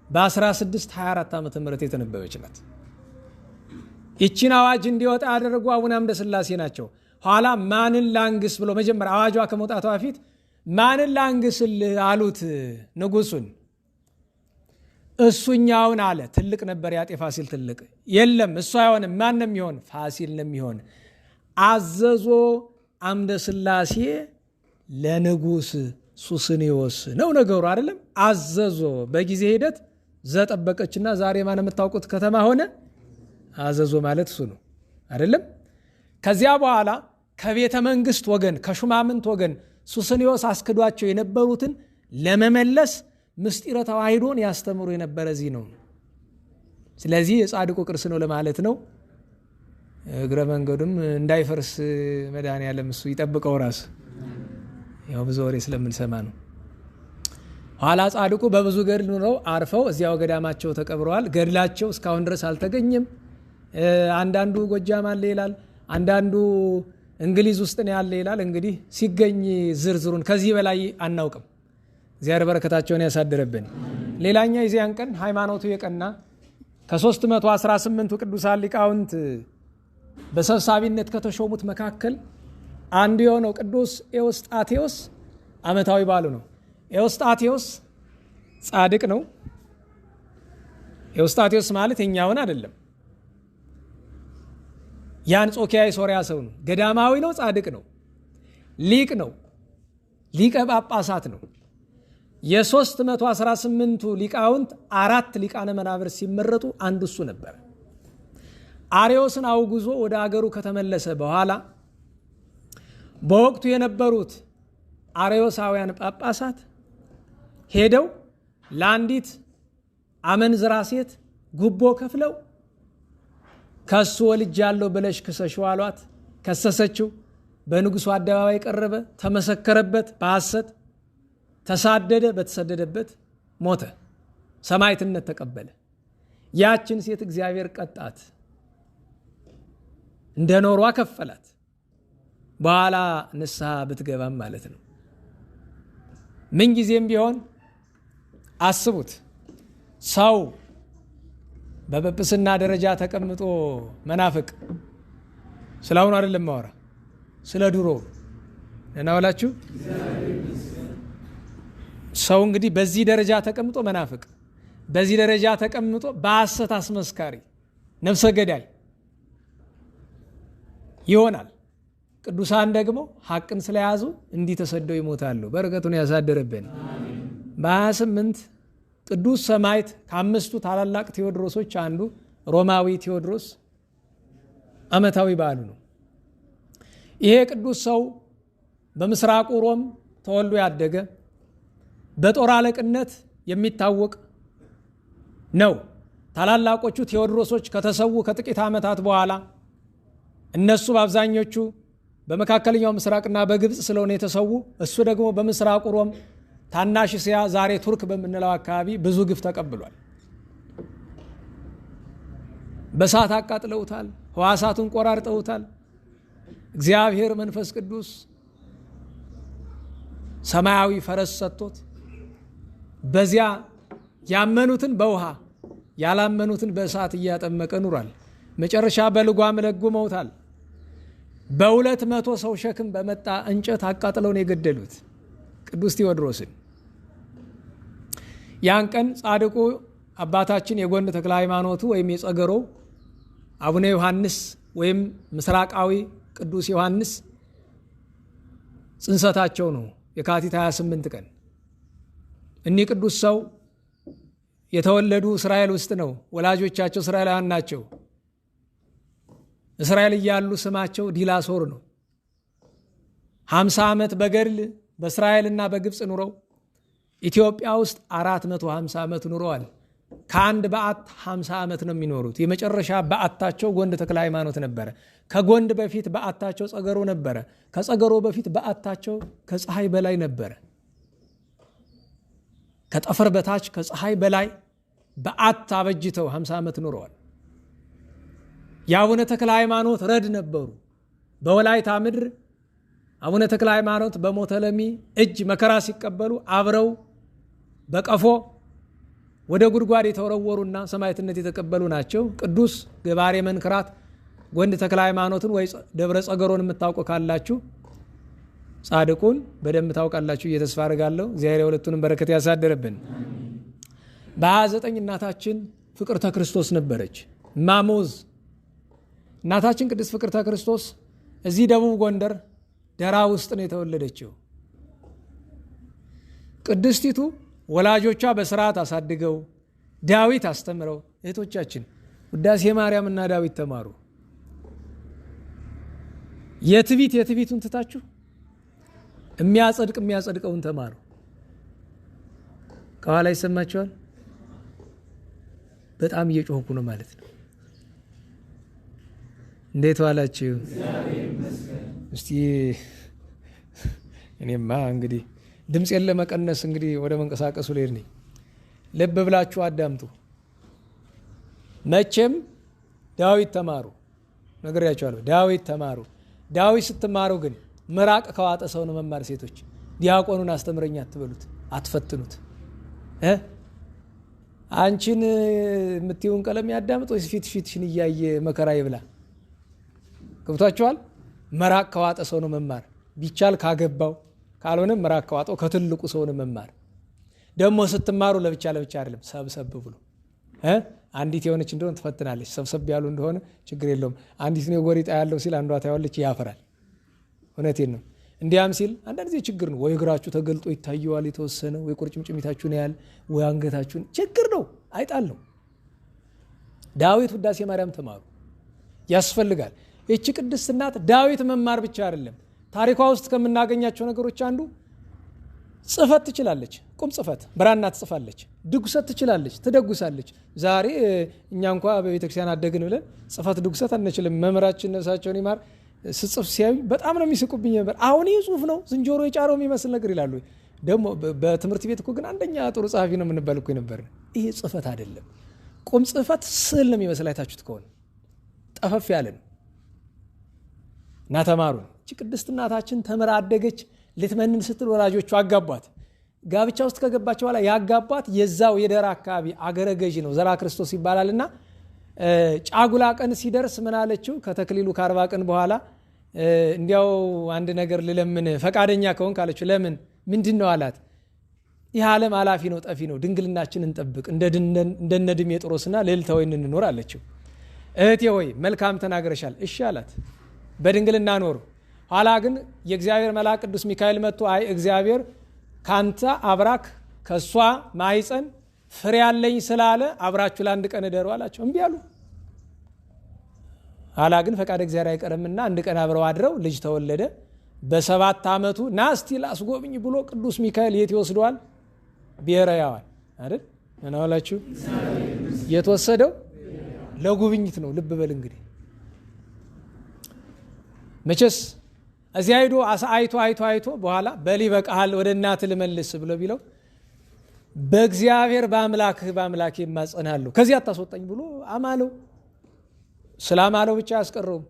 በ1624 ዓመተ ምህረት የተነበበች ናት። ይቺን አዋጅ እንዲወጣ ያደረጉ አቡነ አምደ ሥላሴ ናቸው። ኋላ ማንን ላንግስ ብሎ መጀመሪያ አዋጇ ከመውጣቷ በፊት ማንን ላንግስልህ አሉት ንጉሱን። እሱኛውን አለ። ትልቅ ነበር ያጤ ፋሲል ትልቅ። የለም እሱ አይሆንም። ማን ነው የሚሆን? ፋሲል ነው የሚሆን። አዘዞ አምደ ሥላሴ ለንጉስ ሱስንዮስ ነው ነገሩ አይደለም። አዘዞ በጊዜ ሂደት ዘጠበቀችና ዛሬ ማን የምታውቁት ከተማ ሆነ። አዘዞ ማለት እሱ ነው አይደለም። ከዚያ በኋላ ከቤተ መንግስት ወገን ከሹማምንት ወገን ሱስንዮስ አስክዷቸው የነበሩትን ለመመለስ ምስጢረ ተዋሕዶን ያስተምሩ የነበረ እዚህ ነው። ስለዚህ የጻድቁ ቅርስ ነው ለማለት ነው። እግረ መንገዱም እንዳይፈርስ መድኃኔዓለም እሱ ይጠብቀው ራስ። ያው ብዙ ወሬ ስለምንሰማ ነው። ኋላ ጻድቁ በብዙ ገድል ኑረው አርፈው እዚያው ገዳማቸው ተቀብረዋል። ገድላቸው እስካሁን ድረስ አልተገኘም። አንዳንዱ ጎጃም አለ ይላል፣ አንዳንዱ እንግሊዝ ውስጥ ነው ያለ ይላል። እንግዲህ ሲገኝ ዝርዝሩን ከዚህ በላይ አናውቅም። እግዚአብሔር በረከታቸውን ያሳድረብን። ሌላኛ የዚያን ቀን ሃይማኖቱ የቀና ከ318ቱ ቅዱሳን ሊቃውንት በሰብሳቢነት ከተሾሙት መካከል አንዱ የሆነው ቅዱስ ኤዎስጣቴዎስ ዓመታዊ በዓሉ ነው። ኤዎስጣቴዎስ ጻድቅ ነው። ኤዎስጣቴዎስ ማለት የኛውን አይደለም። የአንጾኪያ የሶሪያ ሰው ነው። ገዳማዊ ነው። ጻድቅ ነው። ሊቅ ነው። ሊቀ ጳጳሳት ነው። የ318ቱ ሊቃውንት 4 ሊቃነ መናብርት ሲመረጡ አንዱ እሱ ነበር። አርዮስን አውግዞ ወደ አገሩ ከተመለሰ በኋላ በወቅቱ የነበሩት አርዮሳውያን ጳጳሳት ሄደው ለአንዲት አመንዝራ ሴት ጉቦ ከፍለው ከሱ ወልጃለሁ ብለሽ ክሰሽው አሏት። ከሰሰችው። በንጉሱ አደባባይ ቀረበ። ተመሰከረበት። በሐሰት ተሳደደ። በተሰደደበት ሞተ። ሰማዕትነት ተቀበለ። ያችን ሴት እግዚአብሔር ቀጣት። እንደ ኖሯ ከፈላት። በኋላ ንስሐ ብትገባም ማለት ነው። ምን ጊዜም ቢሆን አስቡት፣ ሰው በጵጵስና ደረጃ ተቀምጦ መናፍቅ ስለአሁኑ አይደለም ማወራ፣ ስለ ድሮ እናወላችሁ። ሰው እንግዲህ በዚህ ደረጃ ተቀምጦ መናፍቅ፣ በዚህ ደረጃ ተቀምጦ በሐሰት አስመስካሪ፣ ነፍሰ ገዳይ ይሆናል። ቅዱሳን ደግሞ ሐቅን ስለያዙ እንዲህ ተሰደው ይሞታሉ። በረከቱን ያሳደረብን። በ28 ቅዱስ ሰማዕት ከ5ቱ ታላላቅ ቴዎድሮሶች አንዱ ሮማዊ ቴዎድሮስ ዓመታዊ በዓሉ ነው። ይሄ ቅዱስ ሰው በምስራቁ ሮም ተወልዶ ያደገ በጦር አለቅነት የሚታወቅ ነው። ታላላቆቹ ቴዎድሮሶች ከተሰዉ ከጥቂት ዓመታት በኋላ እነሱ በአብዛኞቹ በመካከለኛው ምስራቅና በግብፅ ስለሆነ የተሰዉ፣ እሱ ደግሞ በምስራቁ ሮም ታናሽ እስያ ዛሬ ቱርክ በምንለው አካባቢ ብዙ ግፍ ተቀብሏል። በእሳት አቃጥለውታል። ሕዋሳቱን ቆራርጠውታል። እግዚአብሔር መንፈስ ቅዱስ ሰማያዊ ፈረስ ሰጥቶት በዚያ ያመኑትን በውሃ ያላመኑትን በእሳት እያጠመቀ ኑሯል። መጨረሻ በልጓም ለጉመውታል። በ200 ሰው ሸክም በመጣ እንጨት አቃጥለውን የገደሉት። ቅዱስ ቴዎድሮስን። ያን ቀን ጻድቁ አባታችን የጎንድ ተክለ ሃይማኖቱ ወይም የጸገሮ አቡነ ዮሐንስ ወይም ምስራቃዊ ቅዱስ ዮሐንስ ጽንሰታቸው ነው የካቲት 28 ቀን። እኒህ ቅዱስ ሰው የተወለዱ እስራኤል ውስጥ ነው። ወላጆቻቸው እስራኤላውያን ናቸው። እስራኤል እያሉ ስማቸው ዲላሶር ነው። 50 ዓመት በገድል በእስራኤልና በግብፅ ኑረው ኢትዮጵያ ውስጥ 450 ዓመት ኑረዋል። ከአንድ በዓት 50 ዓመት ነው የሚኖሩት። የመጨረሻ በዓታቸው ጎንድ ተክለ ሃይማኖት ነበረ። ከጎንድ በፊት በዓታቸው ጸገሮ ነበረ። ከጸገሮ በፊት በዓታቸው ከፀሐይ በላይ ነበረ። ከጠፈር በታች ከፀሐይ በላይ በዓት አበጅተው 50 ዓመት ኑረዋል። የአቡነ ተክለ ሃይማኖት ረድ ነበሩ። በወላይታ ምድር አቡነ ተክለ ሃይማኖት በሞተለሚ እጅ መከራ ሲቀበሉ አብረው በቀፎ ወደ ጉድጓድ የተወረወሩና ሰማዕትነት የተቀበሉ ናቸው። ቅዱስ ገባሬ መንክራት ጎንድ ተክለ ሃይማኖትን ወይ ደብረ ጸገሮን የምታውቁ ካላችሁ ጻድቁን በደንብ ታውቃላችሁ እየተስፋ አድርጋለሁ። እግዚአብሔር የሁለቱንም በረከት ያሳደረብን። በ29 እናታችን ፍቅርተ ክርስቶስ ነበረች። ማሞዝ እናታችን ቅድስት ፍቅርተ ክርስቶስ እዚህ ደቡብ ጎንደር ደራ ውስጥ ነው የተወለደችው። ቅድስቲቱ ወላጆቿ በስርዓት አሳድገው ዳዊት አስተምረው፣ እህቶቻችን ውዳሴ ማርያምና ዳዊት ተማሩ። የትቢቱን ትታችሁ የሚያጸድቀውን ተማሩ። ከኋላ ይሰማችኋል። በጣም እየጮህኩ ነው ማለት ነው። እንዴት ዋላችሁ? እስቲ እኔማ እንግዲህ ድምፄን ለመቀነስ እንግዲህ ወደ መንቀሳቀሱ ልሄድ ነኝ። ልብ ብላችሁ አዳምጡ። መቼም ዳዊት ተማሩ ነግሬያችኋለሁ። ዳዊት ተማሩ። ዳዊት ስትማሩ ግን ምራቅ ከዋጠ ሰው ነው መማር። ሴቶች ዲያቆኑን አስተምረኝ አትበሉት፣ አትፈትኑት። አንቺን የምትይውን ቀለም ያዳምጥ ወይስ ፊትሽን እያየ መከራ ይብላ? ገብቷችኋል? ምራቅ ከዋጠ ሰው ነው መማር። ቢቻል ካገባው፣ ካልሆነም ምራቅ ከዋጠው ከትልቁ ሰው ነው መማር። ደግሞ ስትማሩ ለብቻ አይደለም፣ ሰብሰብ ብሎ አንዲት የሆነች እንደሆነ ትፈትናለች። ሰብሰብ ያሉ እንደሆነ ችግር የለውም። አንዲት ነው ጎሪጣ ያለው ሲል አንዷ ታያለች፣ ያፈራል። እውነቴን ነው። እንዲያም ሲል አንዳንድ ጊዜ ችግር ነው። ወይ እግራችሁ ተገልጦ ይታየዋል የተወሰነ፣ ወይ ቁርጭምጭሚታችሁን ያህል፣ ወይ አንገታችሁን። ችግር ነው፣ አይጣል ነው። ዳዊት ውዳሴ ማርያም ተማሩ፣ ያስፈልጋል። ይቺ ቅድስት እናት ዳዊት መማር ብቻ አይደለም፣ ታሪኳ ውስጥ ከምናገኛቸው ነገሮች አንዱ ጽፈት ትችላለች። ቁም ጽፈት ብራና ትጽፋለች። ድጉሰት ትችላለች፣ ትደጉሳለች። ዛሬ እኛ እንኳ በቤተክርስቲያን አደግን ብለን ጽፈት ድጉሰት አንችልም። መምህራችን ነፍሳቸውን ይማር ስጽፍ ሲያዩ በጣም ነው የሚስቁብኝ ነበር። አሁን ይህ ጽሁፍ ነው ዝንጀሮ የጫረው የሚመስል ነገር ይላሉ። ደግሞ በትምህርት ቤት እኮ ግን አንደኛ ጥሩ ጸሐፊ ነው የምንባል እኮ ነበር። ይሄ ጽፈት አይደለም፣ ቁም ጽፈት ስዕል ነው የሚመስል። አይታችሁት ከሆነ ጠፈፍ ያለ ነው። እና ተማሩ። እቺ ቅድስት እናታችን ተምራ አደገች። ልትመንን ስትል ወላጆቹ አጋቧት። ጋብቻ ውስጥ ከገባች በኋላ ያጋቧት የዛው የደራ አካባቢ አገረ ገዢ ነው፣ ዘራ ክርስቶስ ይባላልና ጫጉላ ቀን ሲደርስ ምን አለችው? ከተክሊሉ ከ40 ቀን በኋላ እንዲያው አንድ ነገር ልለምን ፈቃደኛ ከሆን ካለችው፣ ለምን ምንድን ነው አላት። ይህ ዓለም አላፊ ነው፣ ጠፊ ነው። ድንግልናችን እንጠብቅ እንደነ ድሜጥሮስና ልዕልተ ወይን እንኖር አለችው። እህቴ ሆይ መልካም ተናግረሻል፣ እሺ አላት። በድንግልና ኖሩ። ኋላ ግን የእግዚአብሔር መልአክ ቅዱስ ሚካኤል መጥቶ አይ እግዚአብሔር ካንተ አብራክ ከሷ ማይፀን ፍሬ ያለኝ ስላለ አብራችሁ ለአንድ ቀን እደሩ አላቸው። እምቢ አሉ። ኋላ ግን ፈቃደ እግዚአብሔር አይቀርምና አንድ ቀን አብረው አድረው ልጅ ተወለደ። በ7 ዓመቱ ና እስቲ ላስጎብኝ ብሎ ቅዱስ ሚካኤል የት ይወስደዋል? ብሔረ ሕያዋን አይደል? እና ዋላችሁ የተወሰደው ለጉብኝት ነው። ልብ በል እንግዲህ መቼስ እዚያ ሄዶ አይቶ በኋላ በል ይበቃሃል ወደ እናት ልመልስ ብሎ ቢለው በእግዚአብሔር በአምላክ የማጸናለሁ ከዚህ አታስወጣኝ ብሎ አማለው። ስላማለው ብቻ ያስቀረውም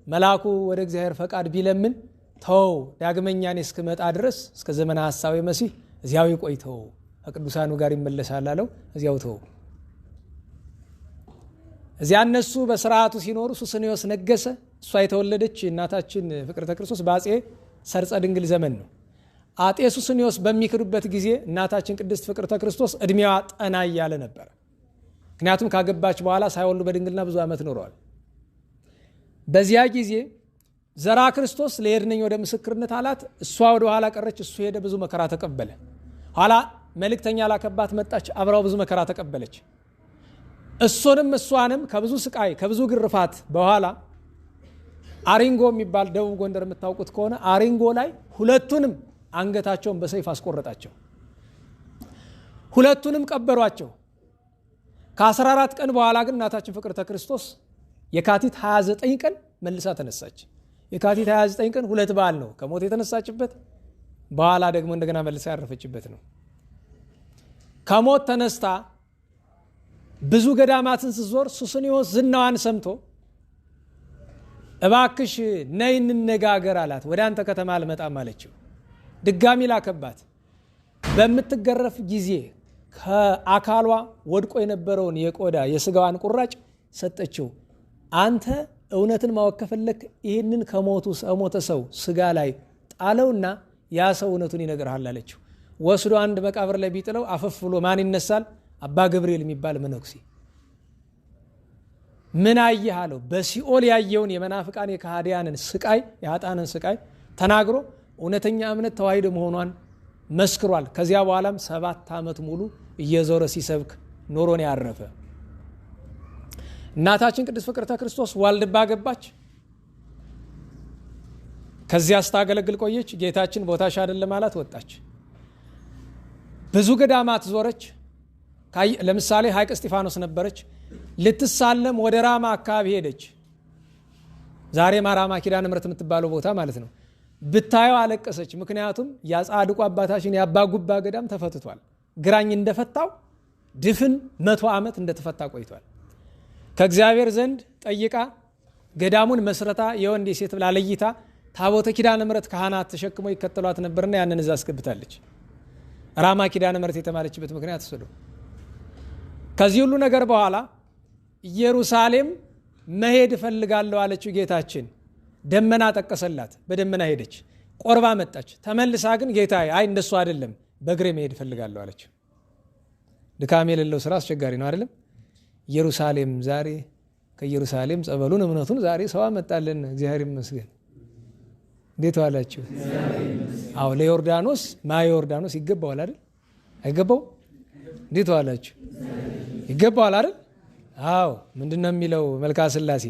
መልአኩ ወደ እግዚአብሔር ፈቃድ ቢለምን ተው ዳግመኛ እኔ እስክመጣ ድረስ እስከ ዘመነ ሐሳዌ መሲህ እዚያው ይቆይተው ከቅዱሳኑ ጋር ይመለሳል አለው። እዚያው ተው። እዚያ እነሱ በስርዓቱ ሲኖሩ ሱስንዮስ ነገሰ። እሷ የተወለደች እናታችን ፍቅርተ ክርስቶስ በአፄ ሰርጸ ድንግል ዘመን ነው። አጤ ሱስንዮስ በሚክዱበት ጊዜ እናታችን ቅድስት ፍቅርተ ክርስቶስ እድሜዋ ጠና እያለ ነበር። ምክንያቱም ካገባች በኋላ ሳይወልዱ በድንግልና ብዙ ዓመት ኖረዋል። በዚያ ጊዜ ዘራ ክርስቶስ ልሄድ ነኝ ወደ ምስክርነት አላት። እሷ ወደ ኋላ ቀረች፣ እሱ ሄደ፣ ብዙ መከራ ተቀበለ። ኋላ መልእክተኛ ላከባት፣ መጣች፣ አብራው ብዙ መከራ ተቀበለች። እሱንም እሷንም ከብዙ ስቃይ ከብዙ ግርፋት በኋላ አሪንጎ የሚባል ደቡብ ጎንደር የምታውቁት ከሆነ አሪንጎ ላይ ሁለቱንም አንገታቸውን በሰይፍ አስቆረጣቸው። ሁለቱንም ቀበሯቸው። ከ14 ቀን በኋላ ግን እናታችን ፍቅርተ ክርስቶስ የካቲት 29 ቀን መልሳ ተነሳች። የካቲት 29 ቀን ሁለት በዓል ነው፣ ከሞት የተነሳችበት በኋላ ደግሞ እንደገና መልሳ ያረፈችበት ነው። ከሞት ተነስታ ብዙ ገዳማትን ስትዞር ሱስንዮስ ዝናዋን ሰምቶ እባክሽ ነይ እንነጋገር አላት። ወደ አንተ ከተማ አልመጣም አለችው። ድጋሚ ላከባት። በምትገረፍ ጊዜ ከአካሏ ወድቆ የነበረውን የቆዳ የስጋዋን ቁራጭ ሰጠችው። አንተ እውነትን ማወቅ ከፈለክ ይህንን ከሞተ ሰው ስጋ ላይ ጣለውና ያ ሰው እውነቱን ይነግርሃል አለችው። ወስዶ አንድ መቃብር ላይ ቢጥለው አፈፍ ብሎ ማን ይነሳል? አባ ገብርኤል የሚባል መነኩሴ። ምን አየህ አለው። በሲኦል ያየውን የመናፍቃን የካህዲያንን ስቃይ የኃጥአንን ስቃይ ተናግሮ እውነተኛ እምነት ተዋሂዶ መሆኗን መስክሯል። ከዚያ በኋላም 7 ዓመት ሙሉ እየዞረ ሲሰብክ ኖሮን ያረፈ። እናታችን ቅድስት ፍቅርተ ክርስቶስ ዋልድባ ገባች። ከዚያ ስታገለግል ቆየች። ጌታችን ቦታሽ አይደለም ማለት ወጣች። ብዙ ገዳማት ዞረች። ለምሳሌ ሐይቅ እስጢፋኖስ ነበረች። ልትሳለም ወደ ራማ አካባቢ ሄደች። ዛሬ ራማ ኪዳነ ምሕረት የምትባለው ቦታ ማለት ነው። ብታየው አለቀሰች። ምክንያቱም ያጻድቁ አባታችን የአባ ጉባ ገዳም ተፈትቷል። ግራኝ እንደፈታው ድፍን 100 ዓመት እንደተፈታ ቆይቷል። ከእግዚአብሔር ዘንድ ጠይቃ ገዳሙን መስረታ የወንድ የሴት ብላ ለይታ ታቦተ ኪዳነ ምሕረት ካህናት ተሸክሞ ይከተሏት ነበርና ያንን እዛ አስገብታለች። ራማ ኪዳነ ምሕረት የተባለችበት ምክንያት እሱ ነው። ከዚህ ሁሉ ነገር በኋላ ኢየሩሳሌም መሄድ እፈልጋለሁ አለችው ጌታችን። ደመና ጠቀሰላት። በደመና ሄደች። ቆርባ መጣች። ተመልሳ ግን ጌታዬ አይ እንደሱ አይደለም በእግሬ መሄድ እፈልጋለሁ አለች። ድካም የሌለው ስራ አስቸጋሪ ነው አይደለም? ኢየሩሳሌም ዛሬ ከኢየሩሳሌም ጸበሉን እምነቱን ዛሬ ሰው አመጣልን። እግዚአብሔር ይመስገን። እንዴት ዋላችሁ? አዎ ለዮርዳኖስ ዮርዳኖስ ይገባዋል አይደል? አይገባው? እንዴት ዋላችሁ? ይገባዋል አይደል? አዎ ምንድነው የሚለው መልክአ ሥላሴ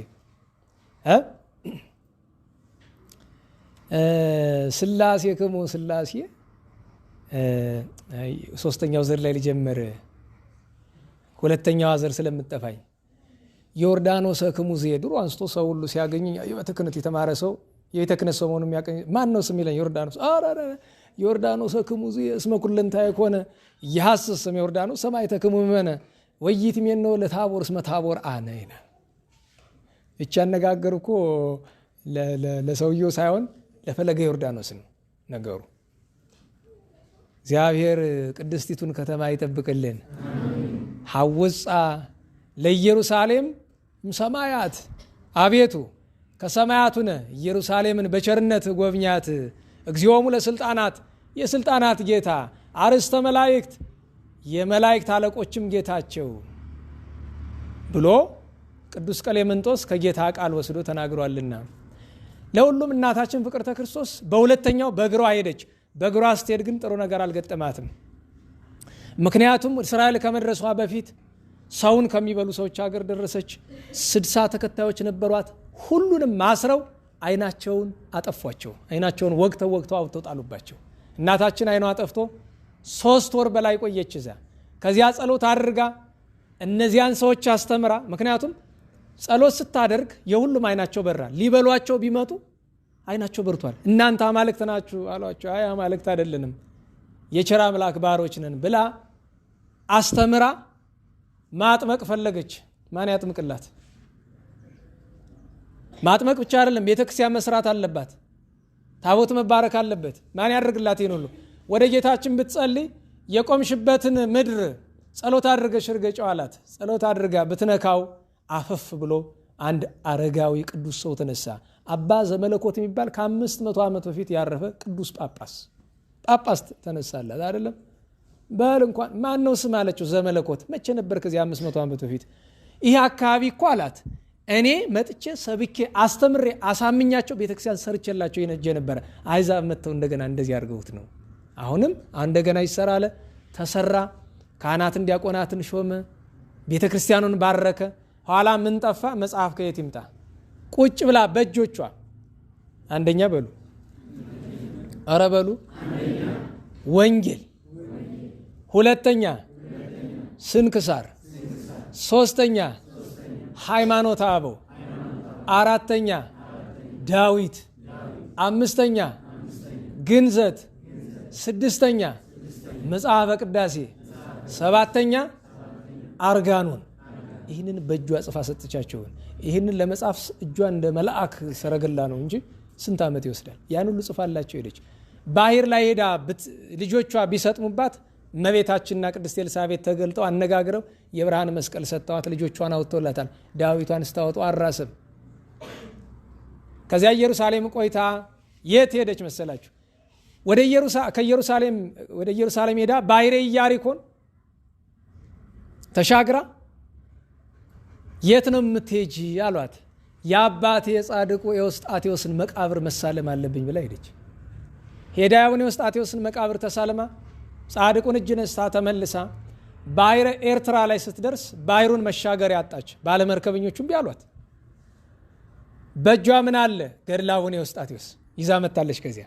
ሥላሴ ክሙ ሥላሴ ሶስተኛው ዘር ላይ ሊጀምር ሁለተኛው ዘር ስለምጠፋኝ ዮርዳኖስ ክሙ ዘድሮ አንስቶ ሰው ሁሉ ሲያገኙኝ የቤተ ክህነት የተማረ ሰው የቤተ ክህነት ሰው መሆኑን የሚያቀኝ ማን ነው ስም ይለኝ። ዮርዳኖስ አረ ዮርዳኖስ ክሙ እስመ ኩለንታየ ኮነ ይሐስስ ስም ዮርዳኖስ ሰማዕተ ክሙ መነ ወይትሜነው ለታቦር እስመ ታቦር አነ ይላል። እቺ አነጋገር እኮ ለሰውየው ሳይሆን ለፈለገ ዮርዳኖስ ነው ነገሩ። እግዚአብሔር ቅድስቲቱን ከተማ ይጠብቅልን። ሐውፃ ለኢየሩሳሌም ሰማያት አቤቱ ከሰማያቱነ ኢየሩሳሌምን በቸርነት ጎብኛት። እግዚኦሙ ለስልጣናት የስልጣናት ጌታ አርስተ መላእክት የመላእክት አለቆችም ጌታቸው ብሎ ቅዱስ ቀሌምንጦስ ከጌታ ቃል ወስዶ ተናግሯልና ለሁሉም እናታችን ፍቅርተ ክርስቶስ በሁለተኛው በእግሯ ሄደች። በእግሯ ስትሄድ ግን ጥሩ ነገር አልገጠማትም። ምክንያቱም እስራኤል ከመድረሷ በፊት ሰውን ከሚበሉ ሰዎች ሀገር ደረሰች። 60 ተከታዮች ነበሯት። ሁሉንም ማስረው አይናቸውን አጠፏቸው። አይናቸውን ወግተው አውጥተው ጣሉባቸው። እናታችን አይኗ ጠፍቶ 3 ወር በላይ ቆየች እዛ። ከዚያ ጸሎት አድርጋ እነዚያን ሰዎች አስተምራ። ምክንያቱም ጸሎት ስታደርግ የሁሉም አይናቸው በራ። ሊበሏቸው ቢመጡ አይናቸው በርቷል። እናንተ አማልክት ናችሁ አሏቸው። አይ አማልክት አይደለንም የቸር አምላክ ባሮች ነን ብላ አስተምራ ማጥመቅ ፈለገች። ማን ያጥምቅላት? ማጥመቅ ብቻ አይደለም፣ ቤተክርስቲያን መስራት አለባት። ታቦት መባረክ አለበት። ማን ያደርግላት ይሄን ሁሉ? ወደ ጌታችን ብትጸልይ የቆምሽበትን ምድር ጸሎት አድርገሽ እርገጪው አላት። ጸሎት አድርጋ ብትነካው አፈፍ ብሎ አንድ አረጋዊ ቅዱስ ሰው ተነሳ። አባ ዘመለኮት የሚባል ከ500 ዓመት በፊት ያረፈ ቅዱስ ጳጳስ ጳጳስ ተነሳላት አይደለም። በል እንኳን ማን ነው ስም አለችው። ዘመለኮት። መቼ ነበር? ከዚህ 500 ዓመት በፊት። ይሄ አካባቢ እኮ አላት እኔ መጥቼ ሰብኬ አስተምሬ አሳምኛቸው ቤተክርስቲያን ሰርቼላቸው ይነጀ ነበረ። አይዛብ መጥተው እንደገና እንደዚህ አድርገውት ነው። አሁንም እንደገና ይሰራ አለ። ተሰራ። ካህናትን ዲያቆናትን ሾመ። ቤተክርስቲያኑን ባረከ። ኋላ ምን ጠፋ? መጽሐፍ ከየት ይምጣ? ቁጭ ብላ በእጆቿ አንደኛ በሉ ኧረ በሉ ወንጌል፣ ሁለተኛ ስንክሳር፣ ሶስተኛ ሃይማኖተ አበው፣ አራተኛ ዳዊት፣ አምስተኛ ግንዘት፣ ስድስተኛ መጽሐፈ ቅዳሴ፣ ሰባተኛ አርጋኖን። ይህንን በእጇ ጽፋ ሰጥቻቸውን። ይህንን ለመጻፍ እጇ እንደ መልአክ ሰረገላ ነው እንጂ ስንት ዓመት ይወስዳል? ያን ሁሉ ጽፋላቸው ሄደች። ባህር ላይ ሄዳ ልጆቿ ቢሰጥሙባት እመቤታችንና ቅድስት ኤልሳቤጥ ተገልጠው አነጋግረው የብርሃን መስቀል ሰጥተዋት ልጆቿን አውጥተውላታል። ዳዊቷን ስታወጡ አራስም። ከዚያ ኢየሩሳሌም ቆይታ የት ሄደች መሰላችሁ? ወደ ኢየሩሳሌም ሄዳ ባሕረ ኢያሪኮን ተሻግራ የት ነው የምትሄጂ አሏት። የአባቴ የጻድቁ የውስጣቴዎስን መቃብር መሳለም አለብኝ ብላ ሄደች። ሄዳ ያውን የውስጣቴዎስን መቃብር ተሳልማ ጻድቁን እጅ ነስታ ተመልሳ ባሕረ ኤርትራ ላይ ስትደርስ ባሕሩን መሻገር ያጣች። ባለመርከበኞቹም ቢያሏት በእጇ ምን አለ? ገድለ አቡነ የውስጣቴዎስ ይዛ መታለች። ከዚያ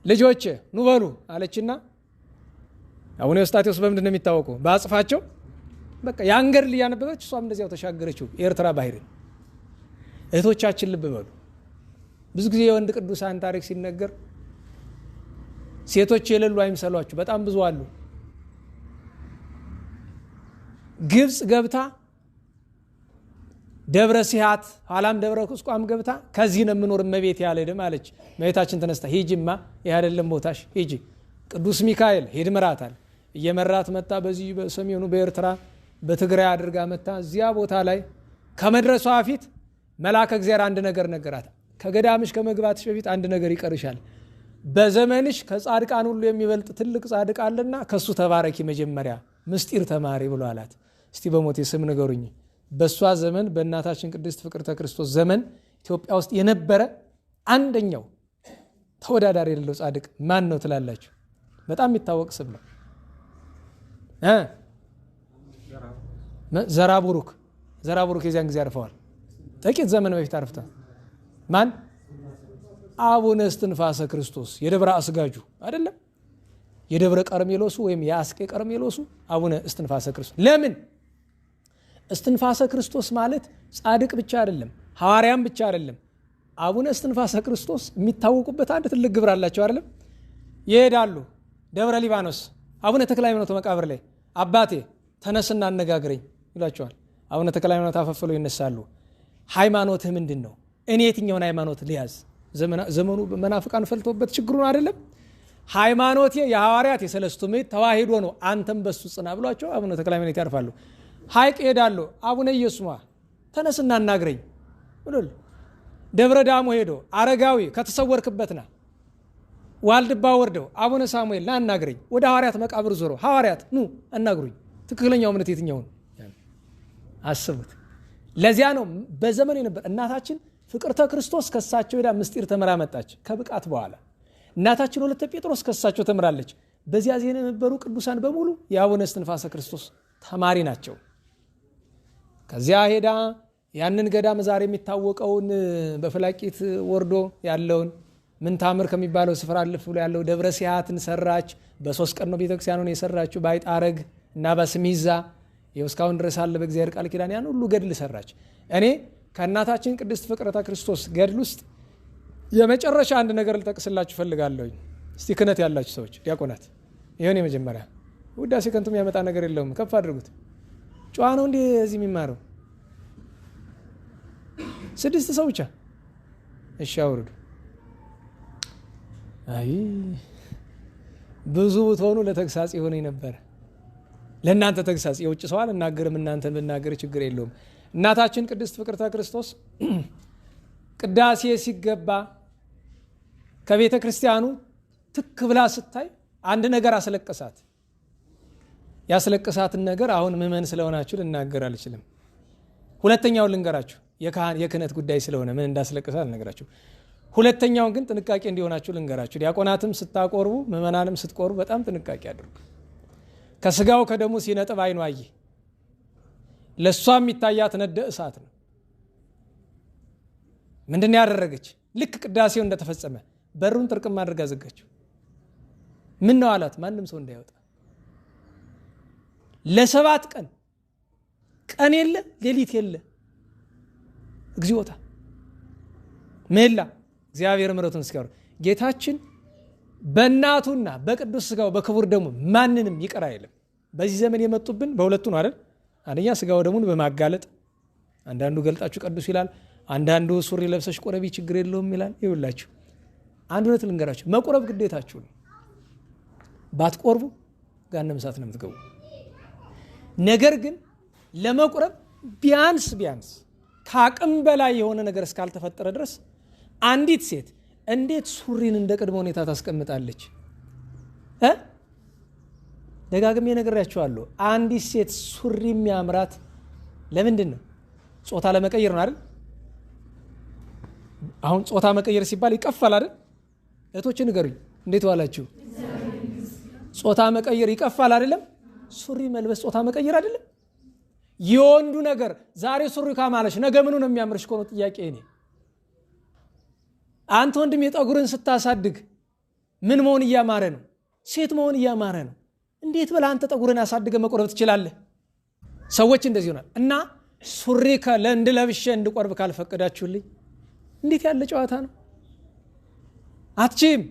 ልጆች ኑ በሉ አለችና አቡነ የውስጣቴዎስ በምንድን ነው የሚታወቁ? በአጽፋቸው በቃ ያን ገድል እያነበበች እሷም እንደዚያው ተሻገረችው የኤርትራ ባሕርን። እህቶቻችን ልብ በሉ። ብዙ ጊዜ የወንድ ቅዱሳን ታሪክ ሲነገር ሴቶች የሌሉ አይምሰሏችሁ፣ በጣም ብዙ አሉ። ግብፅ ገብታ ደብረ ሲሃት ኋላም ደብረ ቁስቋም ገብታ ከዚህ ነው የምኖር እመቤት ያለድም አለች። እመቤታችን ተነስታ ሂጂማ ይህ አይደለም ቦታሽ ሂጂ፣ ቅዱስ ሚካኤል ሂድ ምራታል። እየመራት መጣ። በዚህ በሰሜኑ በኤርትራ በትግራይ አድርጋ መጣ። እዚያ ቦታ ላይ ከመድረሷ በፊት መልአከ እግዚአብሔር አንድ ነገር ነገራት። ከገዳምሽ ከመግባትሽ በፊት አንድ ነገር ይቀርሻል። በዘመንሽ ከጻድቃን ሁሉ የሚበልጥ ትልቅ ጻድቅ አለና ከሱ ተባረኪ፣ መጀመሪያ ምስጢር ተማሪ ብሎ አላት። እስቲ በሞቴ ስም ንገሩኝ፣ በሷ ዘመን በእናታችን ቅድስት ፍቅርተ ክርስቶስ ዘመን ኢትዮጵያ ውስጥ የነበረ አንደኛው ተወዳዳሪ የሌለው ጻድቅ ማን ነው ትላላችሁ? በጣም የሚታወቅ ስም ነው። ዘራቡሩክ የዚያን ጊዜ አርፈዋል። ጥቂት ዘመን በፊት አርፍታ ማን? አቡነ እስትንፋሰ ክርስቶስ የደብረ አስጋጁ አይደለም፣ የደብረ ቀርሜሎሱ ወይም የአስቄ ቀርሜሎሱ አቡነ እስትንፋሰ ክርስቶስ። ለምን? እስትንፋሰ ክርስቶስ ማለት ጻድቅ ብቻ አይደለም፣ ሐዋርያም ብቻ አይደለም። አቡነ እስትንፋሰ ክርስቶስ የሚታወቁበት አንድ ትልቅ ግብር አላቸው አይደለም። ይሄዳሉ ደብረ ሊባኖስ አቡነ ተክለ ሃይማኖት መቃብር ላይ አባቴ ተነስና አነጋግረኝ ይሏቸዋል። አቡነ ተክለ ሃይማኖት አፈፍለው ይነሳሉ። ሃይማኖትህ ምንድን ነው? እኔ የትኛውን ሃይማኖት ልያዝ? ዘመኑ መናፍቃን ፈልቶበት ችግሩን አይደለም። ሃይማኖቴ የሐዋርያት የሰለስቱ ምዕት ተዋሂዶ ነው፣ አንተም በሱ ጽና ብሏቸው አቡነ ተክለ ሃይማኖት ያርፋሉ። ሐይቅ ሄዳሉ። አቡነ ኢየሱስ ተነስና አናግረኝ ብሎል። ደብረ ዳሞ ሄዶ አረጋዊ ከተሰወርክበትና ዋልድባ ወርደው አቡነ ሳሙኤል ና አናግረኝ። ወደ ሐዋርያት መቃብር ዞሮ ሐዋርያት ኑ አናግሩኝ፣ ትክክለኛው እምነት የትኛው ነው? አስቡት። ለዚያ ነው በዘመኑ የነበር እናታችን ፍቅርተ ክርስቶስ ከሳቸው ሄዳ ምስጢር ተመራ መጣች። ከብቃት በኋላ እናታችን ወለተ ጴጥሮስ ከሳቸው ተምራለች። በዚያ ዜና የነበሩ ቅዱሳን በሙሉ የአቡነ እስትንፋሰ ክርስቶስ ተማሪ ናቸው። ከዚያ ሄዳ ያንን ገዳም ዛሬ የሚታወቀውን በፍላቂት ወርዶ ያለውን ምን ታምር ከሚባለው ስፍራ አልፍ ብሎ ያለው ደብረ ሲሃትን ሰራች። በ3 ቀን ነው ቤተክርስቲያኑን የሰራችው። ባይጣረግ እና በስሚዛ የውስካውን ድረስ አለ በእግዚአብሔር ቃል ኪዳን ያን ሁሉ ገድል ሰራች። እኔ ከእናታችን ቅድስት ፍቅርተ ክርስቶስ ገድል ውስጥ የመጨረሻ አንድ ነገር ልጠቅስላችሁ ፈልጋለሁ። እስቲ ክህነት ያላችሁ ሰዎች ዲያቆናት፣ ይሄን የመጀመሪያ ውዳሴ ከንቱም ያመጣ ነገር የለውም፣ ከፍ አድርጉት። ጨዋ ነው እንዴ እዚህ የሚማረው? 6 ሰው ብቻ። እሺ አውርዱ። አይ ብዙ ብትሆኑ ለተግሳጽ ይሆነኝ ነበር። ለእናንተ ተግሳጽ የውጭ ሰው አልናገርም፣ እናንተን ብናገር ችግር የለውም። እናታችን ቅድስት ፍቅርተ ክርስቶስ ቅዳሴ ሲገባ ከቤተ ክርስቲያኑ ትክ ብላ ስታይ አንድ ነገር አስለቀሳት። ያስለቀሳትን ነገር አሁን ምእመን ስለሆናችሁ ልናገር አልችልም። ሁለተኛውን ልንገራችሁ፣ የክህነት ጉዳይ ስለሆነ ምን እንዳስለቀሳት ልነግራችሁ። ሁለተኛውን ግን ጥንቃቄ እንዲሆናችሁ ልንገራችሁ። ዲያቆናትም ስታቆርቡ ምእመናንም ስትቆርቡ በጣም ጥንቃቄ አድርጉ። ከስጋው ከደሙ ሲነጥብ አይኑ አየ። ለሷ የሚታያት ነደ እሳት ነው። ምንድን ያደረገች? ልክ ቅዳሴው እንደተፈጸመ በሩን ጥርቅም አድርጋ ዘጋችው። ምን ነው አላት? ማንም ሰው እንዳይወጣ። ለ7 ቀን ቀን የለ ሌሊት የለ እግዚኦታ ሜላ እግዚአብሔር ምሕረቱን እስኪያወር ጌታችን በእናቱና በቅዱስ ስጋው በክቡር ደሙ ማንንም ይቅር አይልም። በዚህ ዘመን የመጡብን በሁለቱ ነው አይደል? አንደኛ ስጋው ደሙን በማጋለጥ አንዳንዱ ገልጣችሁ ቀድሱ ይላል፣ አንዳንዱ ሱሪ ለብሰሽ ቆረቢ ችግር የለውም ይላል። ይውላችሁ አንድ ሁለት ልንገራችሁ፣ መቆረብ ግዴታችሁ ነው። ባትቆርቡ ገሃነመ እሳት ነው የምትገቡ። ነገር ግን ለመቁረብ ቢያንስ ከአቅም በላይ የሆነ ነገር እስካልተፈጠረ ድረስ አንዲት ሴት እንዴት ሱሪን እንደ ቅድመ ሁኔታ ታስቀምጣለች? ደጋግሜ ነግሬያችኋለሁ። አንዲት ሴት ሱሪ የሚያምራት ለምንድን ነው? ጾታ ለመቀየር ነው አይደል? አሁን ጾታ መቀየር ሲባል ይቀፋል አይደል? እህቶች ንገሩኝ፣ እንዴት ዋላችሁ? ጾታ መቀየር ይቀፋል አይደለም? ሱሪ መልበስ ጾታ መቀየር አይደለም? የወንዱ ነገር ዛሬ ሱሪ ካማለሽ ነገ ምኑ ነው የሚያምርሽ? ኮኖ ጥያቄ እኔ አንተ ወንድም የጠጉርን ስታሳድግ ምን መሆን እያማረ ነው? ሴት መሆን እያማረ ነው። እንዴት ብለህ አንተ ጠጉርን አሳድገ መቆረብ ትችላለህ? ሰዎች እንደዚህ ይሆናል። እና ሱሪ እንድለብሼ እንድቆርብ ካልፈቀዳችሁልኝ እንዴት ያለ ጨዋታ ነው? አትችም።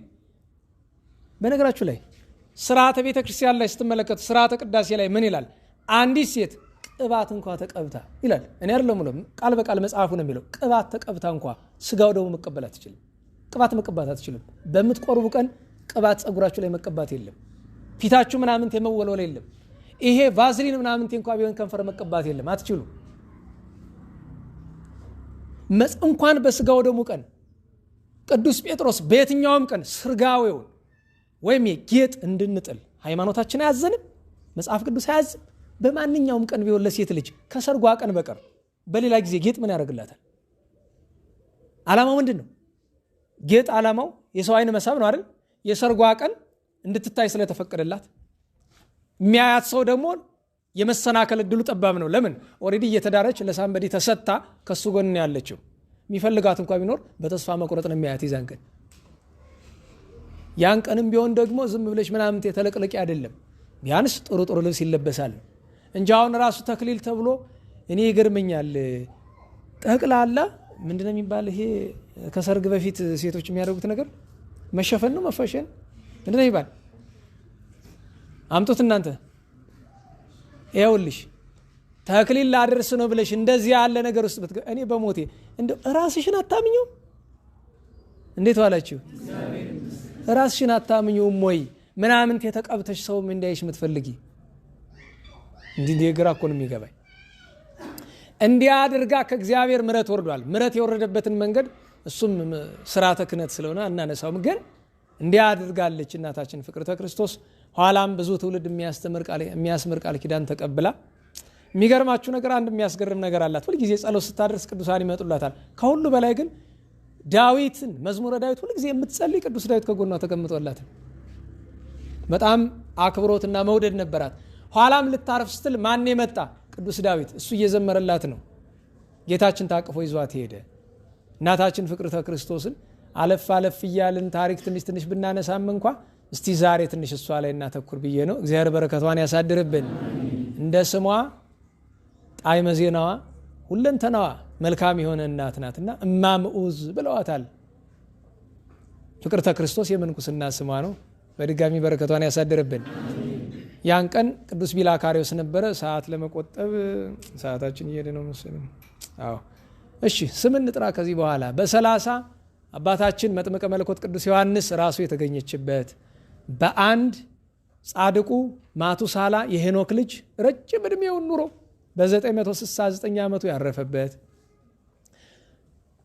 በነገራችሁ ላይ ስርዓተ ቤተ ክርስቲያን ላይ ስትመለከቱ ስርዓተ ቅዳሴ ላይ ምን ይላል? አንዲት ሴት ቅባት እንኳ ተቀብታ ይላል። እኔ አይደለም ነው ቃል በቃል መጽሐፉ ነው የሚለው። ቅባት ተቀብታ እንኳ ስጋው ደግሞ መቀበል አትችልም። ቅባት መቀባት አትችልም። በምትቆርቡ ቀን ቅባት ጸጉራችሁ ላይ መቀባት የለም። ፊታችሁ ምናምን የመወልወል የለም። ይሄ ቫዝሊን ምናምን እንኳ ቢሆን ከንፈር መቀባት የለም። አትችሉ። እንኳን በስጋው ደግሞ ቀን ቅዱስ ጴጥሮስ በየትኛውም ቀን ስርጋዌውን ወይም የጌጥ እንድንጥል ሃይማኖታችን አያዘንም፣ መጽሐፍ ቅዱስ አያዝም። በማንኛውም ቀን ቢሆን ለሴት ልጅ ከሰርጓ ቀን በቀር በሌላ ጊዜ ጌጥ ምን ያደርግላታል? ዓላማው ምንድን ነው? ጌጥ ዓላማው የሰው አይን መሳብ ነው አይደል? የሰርጓ ቀን እንድትታይ ስለተፈቀደላት የሚያያት ሰው ደግሞ የመሰናከል እድሉ ጠባብ ነው። ለምን? ኦሬዲ እየተዳረች ለሳምበዲ ተሰጥታ ከሱ ጎን ያለችው። የሚፈልጋት እንኳን ቢኖር በተስፋ መቁረጥ ነው የሚያያት ይዛን ቀን። ያን ቀንም ቢሆን ደግሞ ዝም ብለሽ ምናምን ተለቅለቂ አይደለም። ቢያንስ ጥሩ ልብስ ይለበሳል እንጂ አሁን ራሱ ተክሊል ተብሎ እኔ ይገርመኛል። ጠቅላላ ምንድነው የሚባል ይሄ ከሰርግ በፊት ሴቶች የሚያደርጉት ነገር መሸፈን ነው መፈሸን ምንድነው ይባል? አምጡት እናንተ። ይኸውልሽ ተክሊል ላደርስ ነው ብለሽ እንደዚህ ያለ ነገር ውስጥ እኔ በሞቴ እንደ ራስሽን አታምኚው? እንዴት ዋላችሁ? ራስሽን አታምኚውም ወይ? ምናምን ተቀብተሽ ሰው ምን እንዳይሽ የምትፈልጊ እንዲህ ግራ እኮ ነው የሚገባኝ። እንዲህ አድርጋ ከእግዚአብሔር ምሕረት ወርዷል። ምሕረት የወረደበትን መንገድ እሱም ስርዓተ ክህነት ስለሆነ እናነሳውም፣ ግን እንዲህ አድርጋለች እናታችን ፍቅርተ ክርስቶስ። ኋላም ብዙ ትውልድ የሚያስምር ቃል ኪዳን ተቀብላ። የሚገርማችሁ ነገር አንድ የሚያስገርም ነገር አላት። ሁልጊዜ ጸሎት ስታደርስ ቅዱሳን ይመጡላታል። ከሁሉ በላይ ግን ዳዊትን መዝሙረ ዳዊት ሁልጊዜ የምትጸልይ ቅዱስ ዳዊት ከጎኗ ተቀምጦላት በጣም አክብሮትና መውደድ ነበራት። ኋላም ልታርፍ ስትል ማን መጣ? ቅዱስ ዳዊት። እሱ እየዘመረላት ነው። ጌታችን ታቅፎ ይዟት ሄደ። እናታችን ፍቅርተ ክርስቶስን አለፍ እያልን ታሪክ ትንሽ ብናነሳም እንኳ እስቲ ዛሬ ትንሽ እሷ ላይ እናተኩር ብዬ ነው። እግዚአብሔር በረከቷን ያሳድርብን። እንደ ስሟ ጣዕመ ዜናዋ ሁለንተናዋ መልካም የሆነ እናት ናትና እማምዑዝ ብለዋታል። ፍቅርተ ክርስቶስ የምንኩስና ስሟ ነው። በድጋሚ በረከቷን ያሳድርብን። ያን ቀን ቅዱስ ቢላካሪዎስ ነበረ። ሰዓት ለመቆጠብ ሰዓታችን እየሄደ ነው መሰለኝ። እሺ ስም እንጥራ ከዚህ በኋላ። በ30 አባታችን መጥምቀ መለኮት ቅዱስ ዮሐንስ ራሱ የተገኘችበት፣ በአንድ ጻድቁ ማቱሳላ የሄኖክ ልጅ ረጅም ዕድሜውን ኑሮ በ969 ዓመቱ ያረፈበት፣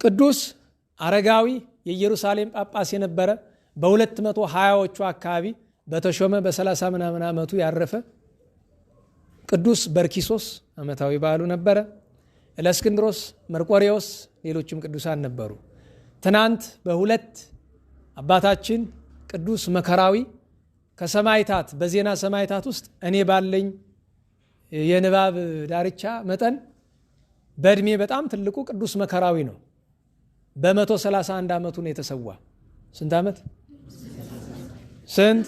ቅዱስ አረጋዊ የኢየሩሳሌም ጳጳስ የነበረ በ220ዎቹ አካባቢ በተሾመ በ30 ምናምን ዓመቱ ያረፈ ቅዱስ በርኪሶስ ዓመታዊ በዓሉ ነበረ። እለእስክንድሮስ፣ መርቆሬዎስ፣ ሌሎችም ቅዱሳን ነበሩ። ትናንት በሁለት አባታችን ቅዱስ መከራዊ ከሰማይታት በዜና ሰማይታት ውስጥ እኔ ባለኝ የንባብ ዳርቻ መጠን በእድሜ በጣም ትልቁ ቅዱስ መከራዊ ነው። በ131 ዓመቱ ነው የተሰዋ። ስንት ዓመት? ስንት?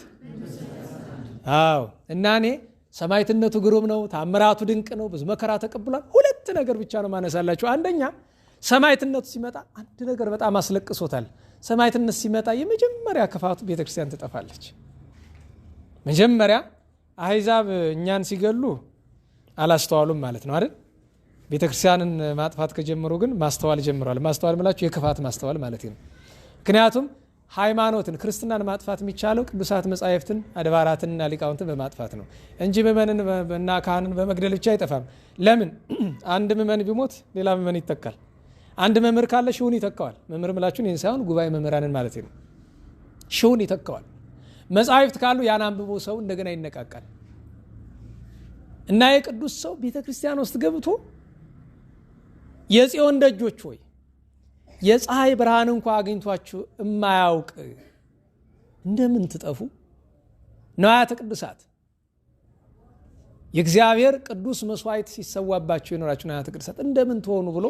አዎ። እና እኔ ሰማይትነቱ ግሩም ነው፣ ታምራቱ ድንቅ ነው፣ ብዙ መከራ ተቀብሏል። ሁለት ነገር ብቻ ነው ማነሳላችሁ። አንደኛ ሰማይትነቱ ሲመጣ አንድ ነገር በጣም አስለቅሶታል። ሰማይትነት ሲመጣ የመጀመሪያ ክፋቱ ቤተክርስቲያን ትጠፋለች። መጀመሪያ አሕዛብ እኛን ሲገሉ አላስተዋሉም ማለት ነው አይደል? ቤተክርስቲያንን ማጥፋት ከጀመሩ ግን ማስተዋል ጀምረዋል። ማስተዋል ማለት የክፋት ማስተዋል ማለት ነው። ምክንያቱም ሃይማኖትን ክርስትናን ማጥፋት የሚቻለው ቅዱሳት መጻሕፍትን አድባራትንና ሊቃውንትን በማጥፋት ነው እንጂ ምእመንን እና ካህንን በመግደል ብቻ አይጠፋም። ለምን? አንድ ምእመን ቢሞት ሌላ ምእመን ይተካል። አንድ መምህር ካለ ሺውን ይተካዋል። መምህር ምላችሁን ይህን ሳይሆን ጉባኤ መምህራንን ማለት ነው። ሺውን ይተካዋል። መጻሕፍት ካሉ ያን አንብቦ ሰው እንደገና ይነቃቃል። እና የቅዱስ ሰው ቤተ ክርስቲያን ውስጥ ገብቶ የጽዮን ደጆች ሆይ የፀሐይ ብርሃን እንኳ አግኝቷችሁ እማያውቅ እንደምን ትጠፉ? ንዋያተ ቅዱሳት የእግዚአብሔር ቅዱስ መስዋዕት ሲሰዋባችሁ የኖራችሁ ንዋያተ ቅዱሳት እንደምን ትሆኑ ብሎ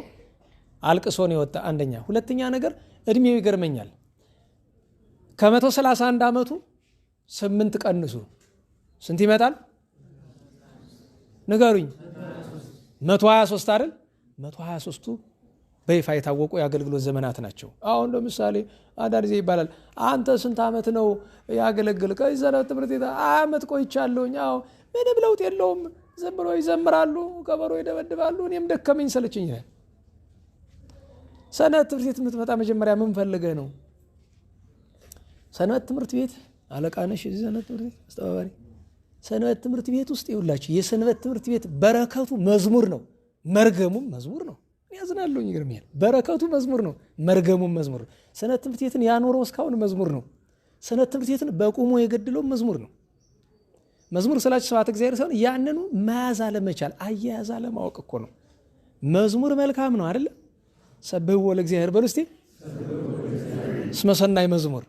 አልቅሶን የወጣ አንደኛ። ሁለተኛ ነገር እድሜው ይገርመኛል። ከ131 ዓመቱ 8 ቀንሱ ስንት ይመጣል? ንገሩኝ። 123 አይደል? 123ቱ በይፋ የታወቁ የአገልግሎት ዘመናት ናቸው። አሁን ለምሳሌ አንዳንድ ጊዜ ይባላል አንተ ስንት ዓመት ነው ያገለግል? ከሰንበት ትምህርት ቤት ዓመት ቆይቻለሁኝ። አዎ ምንም ለውጥ የለውም። ዝም ብሎ ይዘምራሉ፣ ከበሮ ይደበድባሉ፣ እኔም ደከመኝ ሰለቸኝ። ሰንበት ትምህርት ቤት የምትመጣ መጀመሪያ ምን ፈልገህ ነው? ሰንበት ትምህርት ቤት አለቃ ነሽ? እዚህ ሰንበት ትምህርት ቤት አስተባባሪ። ሰንበት ትምህርት ቤት ውስጥ ይውላችሁ የሰንበት ትምህርት ቤት በረከቱ መዝሙር ነው፣ መርገሙም መዝሙር ነው። ያዝናለሁ ይገርምኛል። በረከቱ መዝሙር ነው፣ መርገሙም መዝሙር ነው። ሰንበት ትምህርት ቤትን ያኖረው እስካሁን መዝሙር ነው። ሰንበት ትምህርት ቤትን በቁሙ የገድለው መዝሙር ነው። መዝሙር ስላችሁ ስብሐተ እግዚአብሔር ሳይሆን ያንኑ መያዝ አለመቻል፣ አያያዝ አለማወቅ እኮ ነው። መዝሙር መልካም ነው አይደለ? ሰብሕዎ ለእግዚአብሔር በሉ እስቲ። እስመ ሰናይ መዝሙር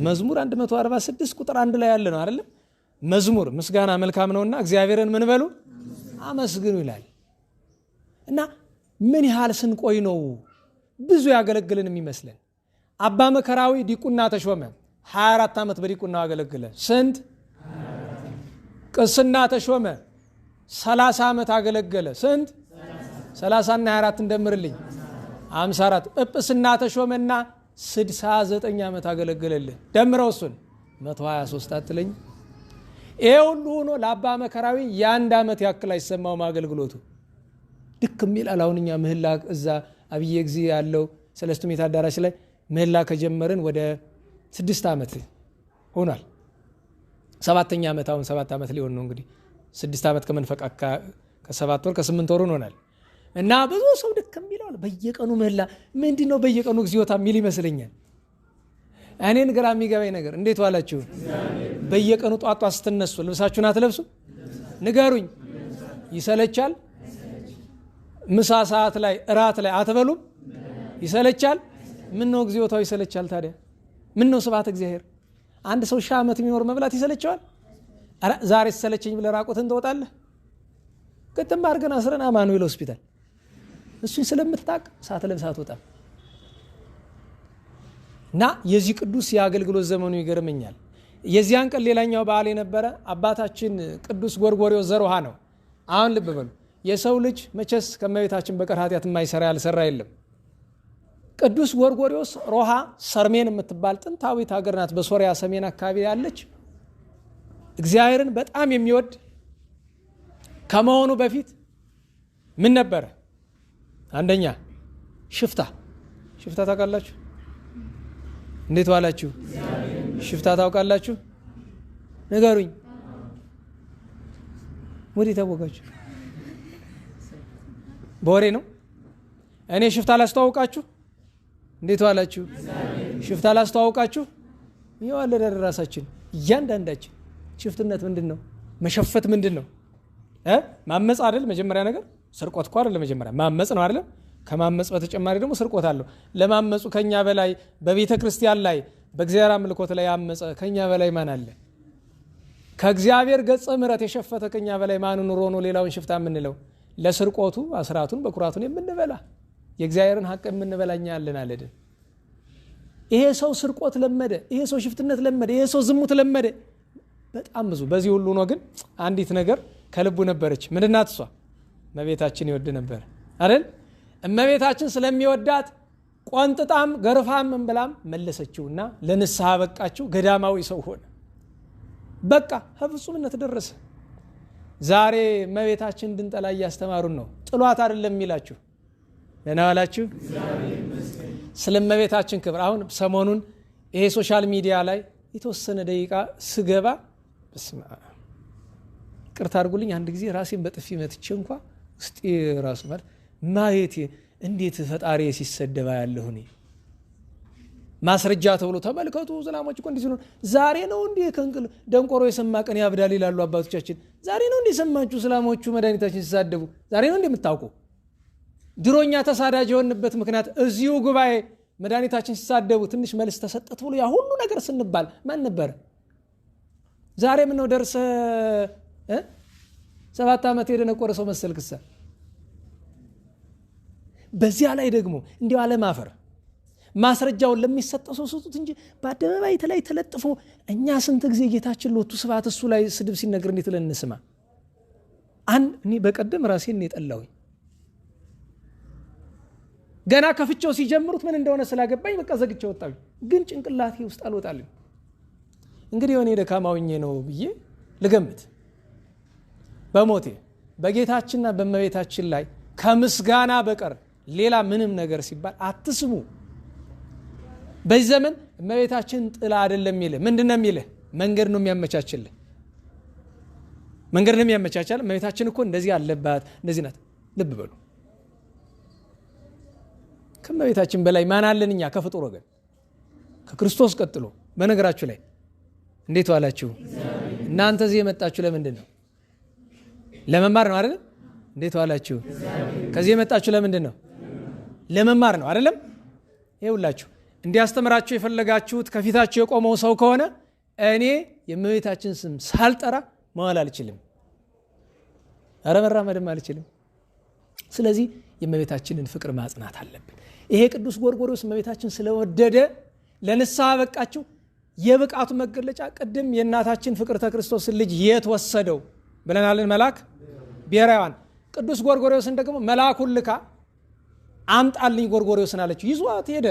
146 ቁጥር 1 ላይ ያለ ነው አይደለ? መዝሙር ምስጋና መልካም ነውና እግዚአብሔርን ምን በሉ አመስግኑ ይላል። እና ምን ያህል ስንቆይ ነው ብዙ ያገለግልን የሚመስለን? አባ መከራዊ ዲቁና ተሾመ፣ 24 ዓመት በዲቁናው አገለግለ። ስንት? ቅስና ተሾመ፣ 30 ዓመት አገለገለ። ስንት? 30 እና 24 እንደምርልኝ 54። ጵጵስና ተሾመና 69 ዓመት አገለገለልን። ደምረው እሱን 123 አትለኝ? ይሄ ሁሉ ሆኖ ለአባ መከራዊ የአንድ ዓመት ያክል አይሰማውም አገልግሎቱ። ድክም ይላል። አሁን እኛ ምህላ እዛ አብየ ጊዜ ያለው ሰለስቱ ምዕት አዳራሽ ላይ ምህላ ከጀመርን ወደ 6 ዓመት ሆኗል። 7ኛ ዓመት አሁን 7 ዓመት ሊሆን ነው እንግዲህ 6 ዓመት ከመንፈቅ ከ7 ወር ከ8 ወር ሆኗል። እና ብዙ ሰው ድክም ይላል። በየቀኑ ምህላ ምንድን ነው በየቀኑ እግዚኦታ የሚል ይመስለኛል። እኔን ግራ የሚገባኝ ነገር እንዴት ዋላችሁ? በየቀኑ ጧጧ ስትነሱ ልብሳችሁን አትለብሱ? ንገሩኝ። ይሰለቻል? ምሳ ሰዓት ላይ እራት ላይ አትበሉም? ይሰለቻል? ምን ነው እግዚኦታው ይሰለቻል? ታዲያ ምን ነው ስብሐተ እግዚአብሔር? አንድ ሰው 1000 ዓመት የሚኖር መብላት ይሰለቻል? ዛሬ ሰለቸኝ ብለህ ራቆትን ትወጣለህ? ግጥም አድርገን አስረን አማኑኤል ሆስፒታል እሱን ስለምትታቅ ሳትለብስ አትወጣም። እና የዚህ ቅዱስ የአገልግሎት ዘመኑ ይገርመኛል። የዚያን ቀን ሌላኛው በዓል የነበረ አባታችን ቅዱስ ጎርጎርዮስ ዘሮሃ ነው። አሁን ልብ በሉ። የሰው ልጅ መቼስ ከመቤታችን በቀር ኃጢአት የማይሰራ ያልሰራ የለም። ቅዱስ ጎርጎርዮስ ሮሃ ሰርሜን የምትባል ጥንታዊት ሀገር ናት፣ በሶሪያ ሰሜን አካባቢ ያለች። እግዚአብሔርን በጣም የሚወድ ከመሆኑ በፊት ምን ነበረ? አንደኛ ሽፍታ ታውቃላችሁ? እንዴት ዋላችሁ? ሽፍታ ታውቃላችሁ? ንገሩኝ። ወዴት ታወቃችሁ? በወሬ ነው። እኔ ሽፍታ ላስተዋውቃችሁ። እንዴት ዋላችሁ? ሽፍታ ላስተዋውቃችሁ። የዋለደ ራሳችን እያንዳንዳችን ሽፍትነት ምንድነው? መሸፈት ምንድነው? ማመጽ አይደል? መጀመሪያ ነገር ስርቆት እኮ አይደል? መጀመሪያ ማመጽ ነው አይደል? ከማመጽ በተጨማሪ ደግሞ ስርቆት አለው። ለማመጹ ከኛ በላይ በቤተ ክርስቲያን ላይ በእግዚአብሔር አምልኮት ላይ ያመጸ ከኛ በላይ ማን አለ? ከእግዚአብሔር ገጸ ምሕረት የሸፈተ ከኛ በላይ ማን ኑሮ ነው ሌላውን ሽፍታ የምንለው? ለስርቆቱ አስራቱን በኩራቱን የምንበላ የእግዚአብሔርን ሐቅ የምንበላኛ አለን አለደ። ይሄ ሰው ስርቆት ለመደ፣ ይሄ ሰው ሽፍትነት ለመደ፣ ይሄ ሰው ዝሙት ለመደ። በጣም ብዙ። በዚህ ሁሉ ነው ግን አንዲት ነገር ከልቡ ነበረች። ምንድናት እሷ? እመቤታችን ይወድ ነበር አይደል? እመቤታችን ስለሚወዳት ቆንጥጣም ገርፋም እንብላም መለሰችውና ለንስሐ በቃችው። ገዳማዊ ሰው ሆነ። በቃ ፍጹምነት ደረሰ። ዛሬ እመቤታችን እንድንጠላ እያስተማሩን ነው። ጥሏት አይደለም የሚላችሁ ደህና ዋላችሁ። ስለ እመቤታችን ክብር አሁን ሰሞኑን ይሄ ሶሻል ሚዲያ ላይ የተወሰነ ደቂቃ ስገባ ቅርታ አድርጉልኝ፣ አንድ ጊዜ ራሴን በጥፊ መትቼ እንኳ ውስጤ ራሱ ማለት ማየት እንዴት ፈጣሪ ሲሰደባ ያለሁ እኔ ማስረጃ ተብሎ ተመልከቱ ሰላሞች እኮ እንዲህ ሲሉ ዛሬ ነው እንዴ ከንቅል ደንቆሮ የሰማ ቀን ያብዳል ይላሉ አባቶቻችን። ዛሬ ነው እንዴ ሰማችሁ ሰላሞቹ መድኃኒታችን ሲሳደቡ? ዛሬ ነው እንዴ የምታውቁ? ድሮኛ ተሳዳጅ የሆንበት ምክንያት እዚሁ ጉባኤ መድኃኒታችን ሲሳደቡ ትንሽ መልስ ተሰጠት ብሎ ያ ሁሉ ነገር ስንባል ማን ነበር? ዛሬ ምን ነው ደርሰ 7 ዓመት የደነቆረ ሰው መሰልክሳ? በዚያ ላይ ደግሞ እንዲያው አለማፈር ማስረጃውን ለሚሰጠው ሰው ሰጡት እንጂ በአደባባይ ላይ ተለጥፎ እኛ ስንት ጊዜ ጌታችን ሎቱ ስብሐት እሱ ላይ ስድብ ሲነገር እንዴት ለንስማ? እኔ በቀደም ራሴን የጠላሁኝ ገና ከፍቼው ሲጀምሩት ምን እንደሆነ ስላገባኝ በቃ ዘግቼው ወጣሁ። ግን ጭንቅላቴ ውስጥ አልወጣልኝ። እንግዲህ እኔ ደካማውኜ ነው ብዬ ልገምት። በሞቴ በጌታችንና በእመቤታችን ላይ ከምስጋና በቀር ሌላ ምንም ነገር ሲባል አትስሙ። በዚህ ዘመን እመቤታችን ጥላ አይደለም የሚልህ ምንድነው የሚልህ? መንገድ ነው የሚያመቻችልህ። መንገድ ነው የሚያመቻችል። እመቤታችን እኮ እንደዚህ አለባት እንደዚህ ናት። ልብ በሉ። ከእመቤታችን በላይ ማን አለን እኛ ከፍጡር ወገን? ከክርስቶስ ቀጥሎ። በነገራችሁ ላይ እንዴት ዋላችሁ? እናንተ እዚህ የመጣችሁ ለምንድን ነው? ለመማር ነው አይደል? እንዴት ዋላችሁ? ከዚህ የመጣችሁ ለምንድን ነው? ለመማር ነው አይደለም? ይኸውላችሁ እንዲያስተምራችሁ የፈለጋችሁት ከፊታችሁ የቆመው ሰው ከሆነ እኔ የእመቤታችን ስም ሳልጠራ መዋል አልችልም። ኧረ መራመድም አልችልም። ስለዚህ የእመቤታችንን ፍቅር ማጽናት አለብን። ይሄ ቅዱስ ጎርጎርዮስ እመቤታችን ስለወደደ ለንስሐ በቃችሁ። የብቃቱ መገለጫ ቅድም የእናታችን ፍቅርተ ክርስቶስን ልጅ የት ወሰደው ብለናልን? መልአክ ብሔራዋን ቅዱስ ጎርጎርዮስን ደግሞ መልአኩን ልካ አምጣልኝ ጎርጎርዮስን አለችው። ይዟት ሄደ።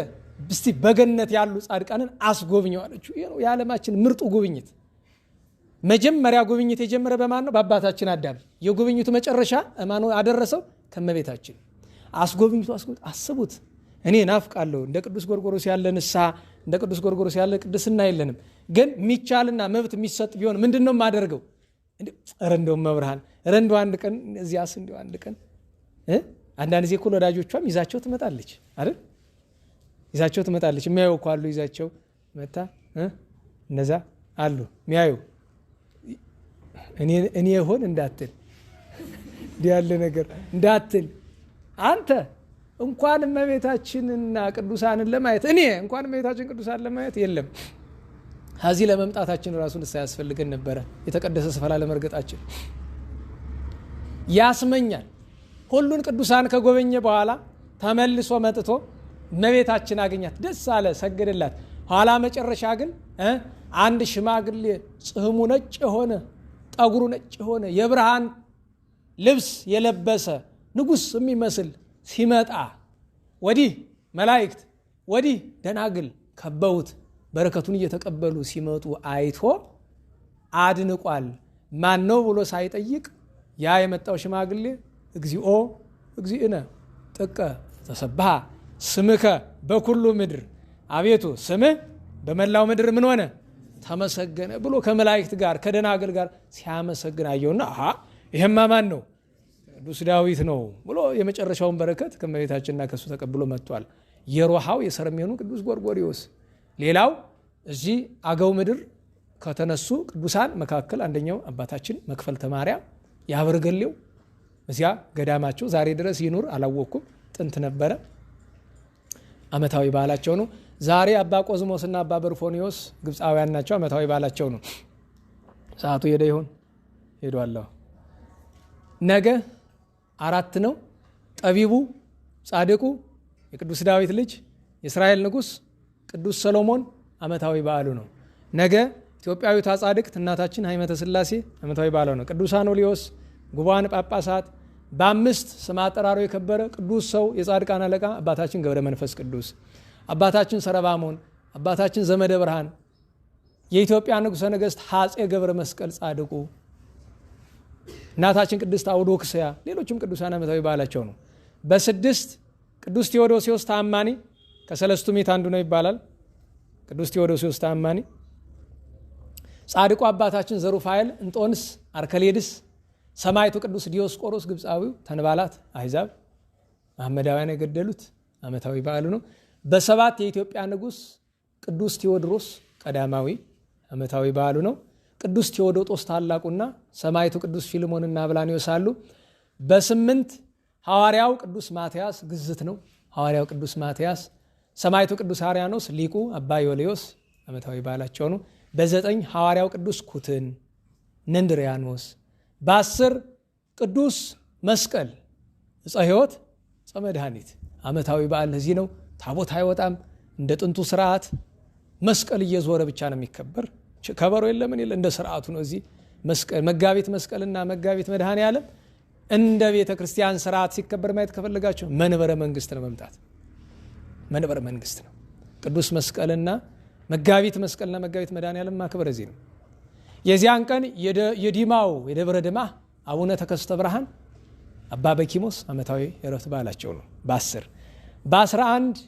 እስቲ በገነት ያሉ ጻድቃንን አስጎብኘው አለችው። ይሄ ነው የዓለማችን ምርጡ ጉብኝት። መጀመሪያ ጉብኝት የጀመረ በማን ነው? በአባታችን አዳም። የጉብኝቱ መጨረሻ ማን አደረሰው? ከመቤታችን አስጎብኝቱ። አስቡት። እኔ ናፍቃለሁ። እንደ ቅዱስ ጎርጎርዮስ ያለ ንስሐ፣ እንደ ቅዱስ ጎርጎርዮስ ያለ ቅድስና የለንም። ግን የሚቻልና መብት የሚሰጥ ቢሆን ምንድነው የማደርገው? ኧረ እንደውም መብርሃን ኧረ እንደው አንድ ቀን እዚያስ እንደው አንድ ቀን አንዳንድ ጊዜ እኮ ወዳጆቿም ይዛቸው ትመጣለች አይደል? ይዛቸው ትመጣለች። የሚያዩ እኮ አሉ። ይዛቸው መጣ እነዛ አሉ የሚያዩ እኔ ሆን እንዳትል እንዲህ ያለ ነገር እንዳትል አንተ እንኳን እመቤታችንና ቅዱሳንን ለማየት እኔ እንኳን እመቤታችን ቅዱሳን ለማየት የለም ከዚህ ለመምጣታችን ራሱን ሳያስፈልገን ነበረ። የተቀደሰ ስፍራ ለመርገጣችን ያስመኛል። ሁሉን ቅዱሳን ከጎበኘ በኋላ ተመልሶ መጥቶ እመቤታችን አገኛት፣ ደስ አለ፣ ሰገደላት። ኋላ መጨረሻ ግን አንድ ሽማግሌ ጽሕሙ ነጭ የሆነ ጠጉሩ ነጭ የሆነ የብርሃን ልብስ የለበሰ ንጉሥ የሚመስል ሲመጣ ወዲህ መላእክት ወዲህ ደናግል ከበውት በረከቱን እየተቀበሉ ሲመጡ አይቶ አድንቋል። ማን ነው ብሎ ሳይጠይቅ ያ የመጣው ሽማግሌ እግዚኦ እግዚእነ ጥቀ ተሰብሐ ስምከ በኩሉ ምድር፣ አቤቱ ስምህ በመላው ምድር ምን ሆነ ተመሰገነ ብሎ ከመላእክት ጋር ከደናግል ጋር ሲያመሰግን አየውና ይሄማ ማን ነው? ቅዱስ ዳዊት ነው ብሎ የመጨረሻውን በረከት ከእመቤታችንና ከሱ ተቀብሎ መጥቷል። የሮሃው የሰረሜኑ ቅዱስ ጎርጎርዮስ። ሌላው እዚህ አገው ምድር ከተነሱ ቅዱሳን መካከል አንደኛው አባታችን መክፈልተ ማርያም ያበርገሌው እዚያ ገዳማቸው ዛሬ ድረስ ይኑር አላወቅኩም፣ ጥንት ነበረ። ዓመታዊ በዓላቸው ነው። ዛሬ አባ ቆዝሞስና አባ በርፎኒዮስ ግብፃውያን ናቸው። ዓመታዊ በዓላቸው ነው። ሰዓቱ ሄደ ይሆን? ሄዷለሁ። ነገ 4 ነው። ጠቢቡ ጻድቁ የቅዱስ ዳዊት ልጅ የእስራኤል ንጉሥ ቅዱስ ሰሎሞን ዓመታዊ በዓሉ ነው። ነገ ኢትዮጵያዊቷ ጻድቅት እናታችን ሀይመተ ሥላሴ ዓመታዊ በዓሉ ነው። ቅዱስ አኖሊዮስ ጉባኤ ጳጳሳት፣ በ5 ስም አጠራሩ የከበረ ቅዱስ ሰው የጻድቃን አለቃ አባታችን ገብረ መንፈስ ቅዱስ፣ አባታችን ሰረባሞን፣ አባታችን ዘመደ ብርሃን፣ የኢትዮጵያ ንጉሠ ነገሥት አፄ ገብረ መስቀል ጻድቁ፣ እናታችን ቅድስት አውዶክስያ፣ ሌሎችም ቅዱሳን ዓመታዊ በዓላቸው ነው። በ6 ቅዱስ ቴዎዶሲዮስ ተአማኒ ከሰለስቱ ምዕት አንዱ ነው ይባላል። ቅዱስ ቴዎዶሲዮስ ተአማኒ፣ ጻድቁ አባታችን ዘሩፋኤል እንጦንስ አርከሌድስ፣ ሰማዕቱ ቅዱስ ዲዮስቆሮስ ግብፃዊው ተንባላት አሕዛብ መሐመዳውያን የገደሉት ዓመታዊ በዓሉ ነው። በ7 የኢትዮጵያ ንጉሥ ቅዱስ ቴዎድሮስ ቀዳማዊ ዓመታዊ በዓሉ ነው። ቅዱስ ቴዎዶጦስ ታላቁና ሰማዕቱ ቅዱስ ፊልሞንና ብላኒዮስ አሉ። በ8 ሐዋርያው ቅዱስ ማትያስ ግዝት ነው። ሐዋርያው ቅዱስ ማትያስ፣ ሰማዕቱ ቅዱስ አርያኖስ ሊቁ አባ ዮልዮስ ዓመታዊ በዓላቸው ነው። በ9 ሐዋርያው ቅዱስ ኩትን ነንድሪያኖስ፣ በ10 ቅዱስ መስቀል ዕፀ ሕይወት ዕፀ መድኃኒት ዓመታዊ በዓል ለዚህ ነው። ታቦት አይወጣም። እንደ ጥንቱ ስርዓት መስቀል እየዞረ ብቻ ነው የሚከበር። ከበሮ የለምን የለ፣ እንደ ስርዓቱ ነው። እዚህ መስቀል መጋቢት መስቀልና መጋቢት መድኃኔ ዓለም እንደ ቤተ ክርስቲያን ስርዓት ሲከበር ማየት ከፈለጋቸው መንበረ መንግስት ነው መምጣት። መንበረ መንግስት ነው። ቅዱስ መስቀልና መጋቢት መስቀልና መጋቢት መድኃኔ ዓለም ማክበር እዚህ ነው። የዚያን ቀን የዲማው የደብረ ድማ አቡነ ተከስተ ብርሃን አባ በኪሞስ ዓመታዊ የዕረፍት በዓላቸው ነው። በ10 በ11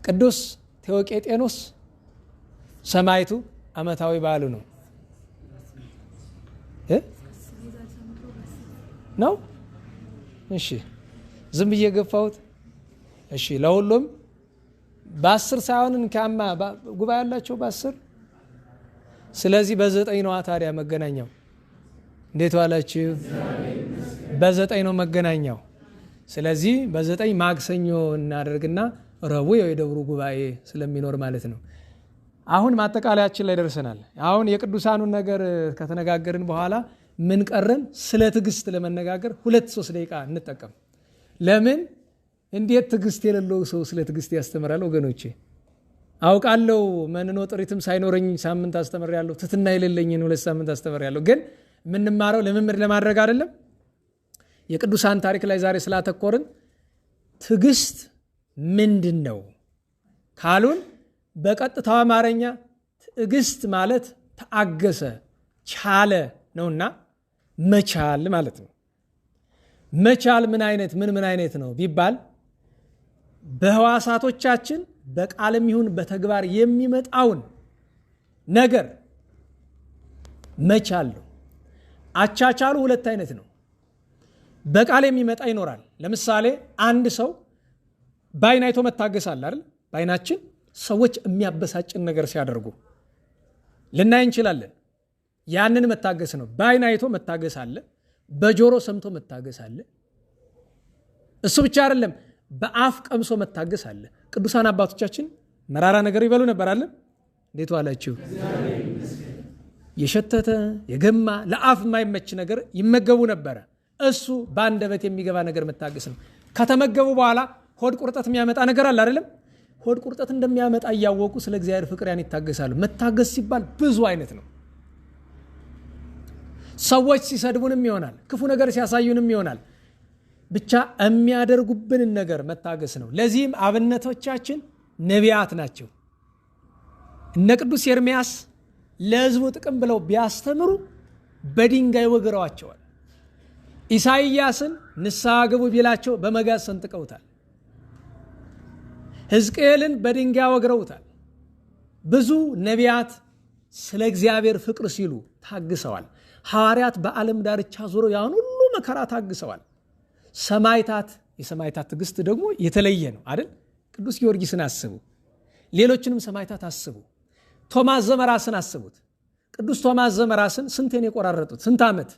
ቅዱስ ቴዎቄጤኖስ ሰማዕቱ ዓመታዊ በዓሉ ነው ነው። እሺ ዝም ብዬ ገፋሁት። እሺ ለሁሉም በ10 ሳይሆን እንካማ ጉባኤ ያላቸው በ10። ስለዚህ በ9 ነው ታዲያ መገናኛው። እንዴት ዋላችሁ? በ9 ነው መገናኛው። ስለዚህ በ9 ማክሰኞ እናደርግና ረቡዕ የደብሩ ጉባኤ ስለሚኖር ማለት ነው። አሁን ማጠቃለያችን ላይ ደርሰናል። አሁን የቅዱሳኑን ነገር ከተነጋገርን በኋላ ምን ቀረን? ስለ ትዕግስት ለመነጋገር 2-3 ደቂቃ እንጠቀም። ለምን እንዴት ትዕግስት የሌለው ሰው ስለ ትዕግስት ያስተምራል? ወገኖቼ አውቃለሁ። መንኖ ጥሪትም ሳይኖረኝ ሳምንት አስተምሬያለሁ። ትትና የሌለኝን 2 ሳምንት አስተምሬያለሁ። ግን የምንማረው ልምምድ ለማድረግ አይደለም። የቅዱሳን ታሪክ ላይ ዛሬ ስላተኮርን ትዕግስት ምንድን ነው ካሉን በቀጥታው አማርኛ ትዕግስት ማለት ተአገሰ፣ ቻለ ነውና መቻል ማለት ነው። መቻል ምን አይነት ነው ቢባል በህዋሳቶቻችን በቃልም ይሁን በተግባር የሚመጣውን ነገር መቻል ነው። አቻቻሉ 2 አይነት ነው። በቃል የሚመጣ ይኖራል። ለምሳሌ አንድ ሰው በዓይን አይቶ መታገስ አለ አይደል? በዓይናችን ሰዎች የሚያበሳጭን ነገር ሲያደርጉ ልናይ እንችላለን። ያንን መታገስ ነው። በዓይን አይቶ መታገስ አለ፣ በጆሮ ሰምቶ መታገስ አለ። እሱ ብቻ አይደለም፣ በአፍ ቀምሶ መታገስ አለ። ቅዱሳን አባቶቻችን መራራ ነገር ይበሉ ነበር አለ። እንዴት ዋላችሁ? የሸተተ የገማ ለአፍ የማይመች ነገር ይመገቡ ነበረ። እሱ በአንደበት የሚገባ ነገር መታገስ ነው። ከተመገቡ በኋላ ሆድ ቁርጠት የሚያመጣ ነገር አለ አይደለም? ሆድ ቁርጠት እንደሚያመጣ እያወቁ ስለ እግዚአብሔር ፍቅር ያን ይታገሳሉ። መታገስ ሲባል ብዙ አይነት ነው። ሰዎች ሲሰድቡንም ይሆናል፣ ክፉ ነገር ሲያሳዩንም ይሆናል። ብቻ የሚያደርጉብንን ነገር መታገስ ነው። ለዚህም አብነቶቻችን ነቢያት ናቸው። እነ ቅዱስ ኤርምያስ ለሕዝቡ ጥቅም ብለው ቢያስተምሩ በድንጋይ ወግረዋቸዋል። ኢሳይያስን ንስሐ ግቡ ቢላቸው በመጋዝ ሰንጥቀውታል። ሕዝቅኤልን በድንጋይ ወግረውታል። ብዙ ነቢያት ስለ እግዚአብሔር ፍቅር ሲሉ ታግሰዋል። ሐዋርያት በዓለም ዳርቻ ዞረው ያን ሁሉ መከራ ታግሰዋል። ሰማዕታት፣ የሰማዕታት ትዕግስት ደግሞ የተለየ ነው አይደል? ቅዱስ ጊዮርጊስን አስቡ። ሌሎችንም ሰማዕታት አስቡ። ቶማስ ዘመራስን አስቡት። ቅዱስ ቶማስ ዘመራስን ስንቴን የቆራረጡት? ስንት ዓመት?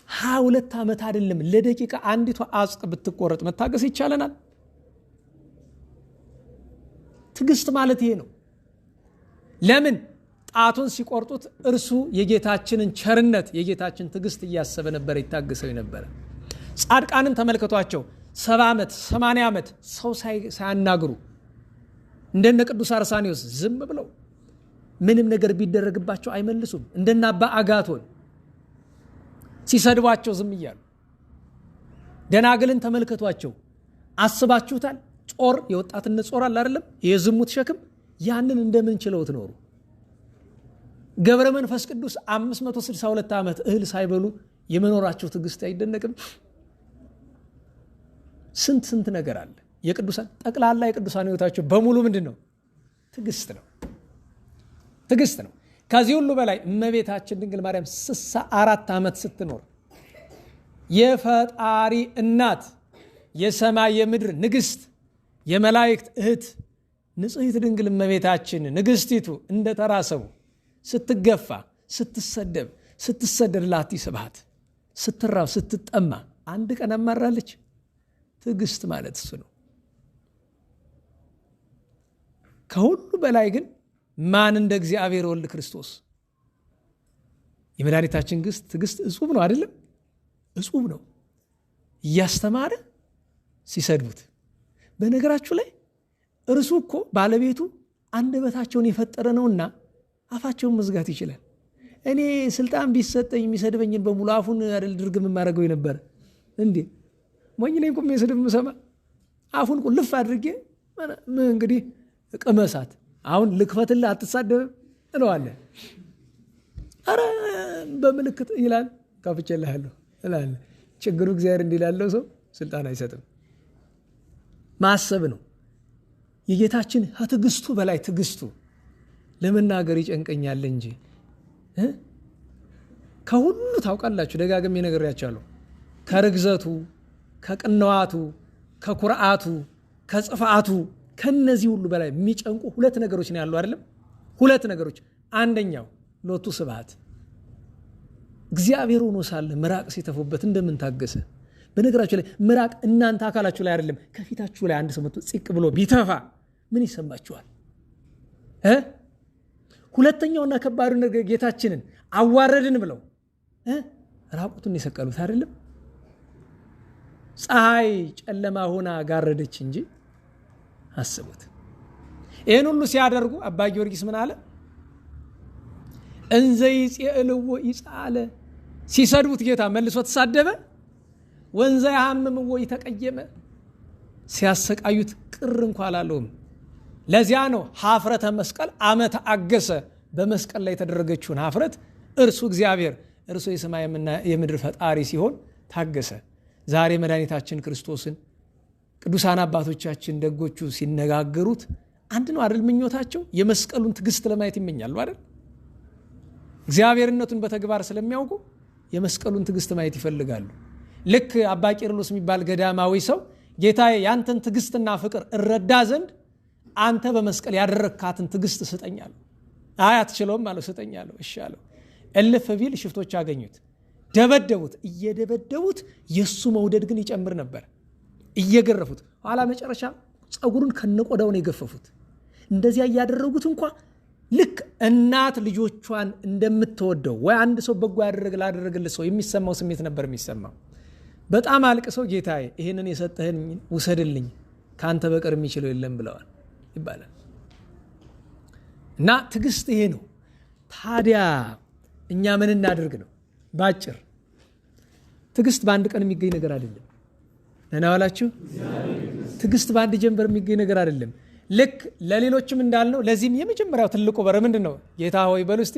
22 ዓመት አይደለም። ለደቂቃ አንዲቷ አጽቅ ብትቆረጥ መታገስ ይቻለናል? ትዕግስት ማለት ይሄ ነው። ለምን? ጣቱን ሲቆርጡት እርሱ የጌታችንን ቸርነት የጌታችን ትዕግስት እያሰበ ነበር ይታገሰው ነበር። ጻድቃንን ተመልከቷቸው። 70 ዓመት 80 ዓመት ሰው ሳያናግሩ እንደነ ቅዱስ አርሳኒዮስ ዝም ብለው ምንም ነገር ቢደረግባቸው አይመልሱም። እንደነ አባ አጋቶን ሲሰድቧቸው ዝም እያሉ። ደናግልን ተመልከቷቸው። አስባችሁታል? ጾር የወጣትነት ጾር አለ አይደለም? የዝሙት ሸክም ያንን እንደምን ችለው ትኖሩ? ገብረ መንፈስ ቅዱስ 562 ዓመት እህል ሳይበሉ የመኖራቸው ትዕግስት አይደነቅም? ስንት ነገር አለ። የቅዱሳን ጠቅላላ የቅዱሳን ሕይወታቸው በሙሉ ምንድን ነው? ትዕግስት ነው። ትዕግስት ነው። ከዚህ ሁሉ በላይ እመቤታችን ድንግል ማርያም 64 ዓመት ስትኖር የፈጣሪ እናት የሰማይ የምድር ንግስት የመላእክት እህት ንጽሕት ድንግል እመቤታችን ንግስቲቱ እንደተራሰቡ ስትገፋ ስትሰደብ ስትሰደድላት ስብሐት ስትራብ ስትጠማ አንድ ቀን አማራለች። ትዕግስት ማለት እሱ ነው። ከሁሉ በላይ ግን ማን እንደ እግዚአብሔር ወልድ ክርስቶስ የመድኃኒታችን ትዕግስት እጹብ ነው አይደለም? እጹብ ነው። እያስተማረ ሲሰድቡት። በነገራችሁ ላይ እርሱ እኮ ባለቤቱ አንደበታቸውን የፈጠረ ነውና አፋቸውን መዝጋት ይችላል። እኔ ስልጣን ቢሰጠኝ የሚሰድበኝን በሙሉ አፉን አይደል ድርግም የማደርገው ነበር እንዴ? ሞኝ ነኝ ቁም የስድብ የምሰማ? አፉን ቁልፍ አድርጌ እንግዲህ ቅመሳት አሁን ልክፈትልህ አትሳደብም እለዋለሁ። አረ በምልክት ይላል ከፍቼልሃለሁ እላለሁ። ችግሩ እግዚአብሔር እንዲላለው ሰው ስልጣን አይሰጥም። ማሰብ ነው። የጌታችን ከትዕግስቱ በላይ ትዕግስቱ ለመናገር ይጨንቀኛል እንጂ ከሁሉ ታውቃላችሁ፣ ደጋግሜ ነግሬያችኋለሁ። ከርግዘቱ፣ ከቅንዋቱ፣ ከኩርዓቱ፣ ከጽፋቱ ከነዚህ ሁሉ በላይ የሚጨንቁ ሁለት ነገሮች ነው ያሉ አይደለም? ሁለት ነገሮች። አንደኛው ሎቱ ስብሐት እግዚአብሔር ሆኖ ሳለ ምራቅ ሲተፉበት እንደምን ታገሰ። በነገራችሁ ላይ ምራቅ እናንተ አካላችሁ ላይ አይደለም ከፊታችሁ ላይ አንድ ሰው መጥቶ ጽቅ ብሎ ቢተፋ ምን ይሰማችኋል? ሁለተኛውና ከባዱ ነገር ጌታችንን አዋረድን ብለው ራቁቱን የሰቀሉት አይደለም? ፀሐይ ጨለማ ሆና ጋረደች እንጂ አስቡት። ይህን ሁሉ ሲያደርጉ አባ ጊዮርጊስ ምን አለ? እንዘ ይጼልዎ ይጻለ ሲሰድቡት ጌታ መልሶ ተሳደበ። ወንዘ ያሐምምዎ ይተቀየመ ሲያሰቃዩት ቅር እንኳ አላለውም። ለዚያ ነው ሀፍረተ መስቀል አመት አገሰ። በመስቀል ላይ የተደረገችውን ሀፍረት እርሱ እግዚአብሔር እርሱ የሰማይና የምድር ፈጣሪ ሲሆን ታገሰ። ዛሬ መድኃኒታችን ክርስቶስን ቅዱሳን አባቶቻችን ደጎቹ ሲነጋገሩት አንድ ነው አይደል? ምኞታቸው የመስቀሉን ትዕግስት ለማየት ይመኛሉ አይደል? እግዚአብሔርነቱን በተግባር ስለሚያውቁ የመስቀሉን ትዕግስት ማየት ይፈልጋሉ። ልክ አባ ቄርሎስ የሚባል ገዳማዊ ሰው ጌታዬ ያንተን ትዕግስትና ፍቅር እረዳ ዘንድ አንተ በመስቀል ያደረግካትን ትዕግስት ስጠኛለሁ። አይ አትችለውም አለው። ስጠኛለሁ። እሺ አለው። እልፍ ቢል ሽፍቶች አገኙት፣ ደበደቡት። እየደበደቡት የእሱ መውደድ ግን ይጨምር ነበር። እየገረፉት ኋላ መጨረሻ ፀጉሩን ከነቆዳው ነው የገፈፉት። እንደዚያ እያደረጉት እንኳ ልክ እናት ልጆቿን እንደምትወደው ወይ አንድ ሰው በጎ ላደረገለት ሰው የሚሰማው ስሜት ነበር የሚሰማው። በጣም አልቅሰው ጌታዬ ይህንን የሰጠህን ውሰድልኝ ከአንተ በቀር የሚችለው የለም ብለዋል ይባላል። እና ትዕግስት ይሄ ነው። ታዲያ እኛ ምን እናድርግ ነው ባጭር? ትዕግስት በአንድ ቀን የሚገኝ ነገር አይደለም። ነናዋላችሁ ትዕግስት በአንድ ጀንበር የሚገኝ ነገር አይደለም። ልክ ለሌሎችም እንዳልነው ለዚህም የመጀመሪያው ትልቁ በር ምንድን ነው? ጌታ ሆይ በሉ እስቲ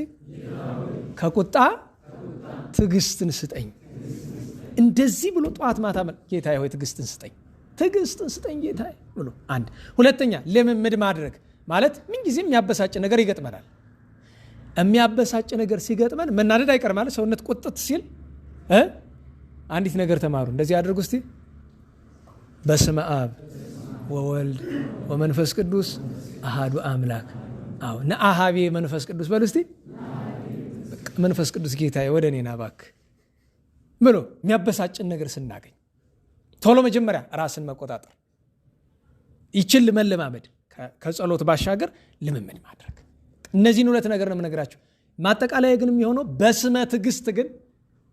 ከቁጣ ትዕግስትን ስጠኝ። እንደዚህ ብሎ ጠዋት ማታ ጌታ ሆይ ትዕግስትን ስጠኝ፣ ትዕግስትን ስጠኝ ጌታ ብሎ አንድ። ሁለተኛ ልምምድ ማድረግ ማለት ምንጊዜም የሚያበሳጭ ነገር ይገጥመናል። የሚያበሳጭ ነገር ሲገጥመን መናደድ አይቀር ማለት ሰውነት ቁጥጥ ሲል አንዲት ነገር ተማሩ። እንደዚህ አድርጉ እስቲ። በስመ አብ ወወልድ ወመንፈስ ቅዱስ አሃዱ አምላክ። አዎ ነአሃቤ መንፈስ ቅዱስ በሉ እስቲ። መንፈስ ቅዱስ ጌታዬ ወደ እኔ ና እባክህ ብሎ የሚያበሳጭን ነገር ስናገኝ ቶሎ መጀመሪያ ራስን መቆጣጠር፣ ይችል መለማመድ፣ ከጸሎት ባሻገር ልምምድ ማድረግ። እነዚህን ሁለት ነገር ነው የምነግራቸው። ማጠቃለያ ግን የሚሆነው በስመ ትዕግስት ግን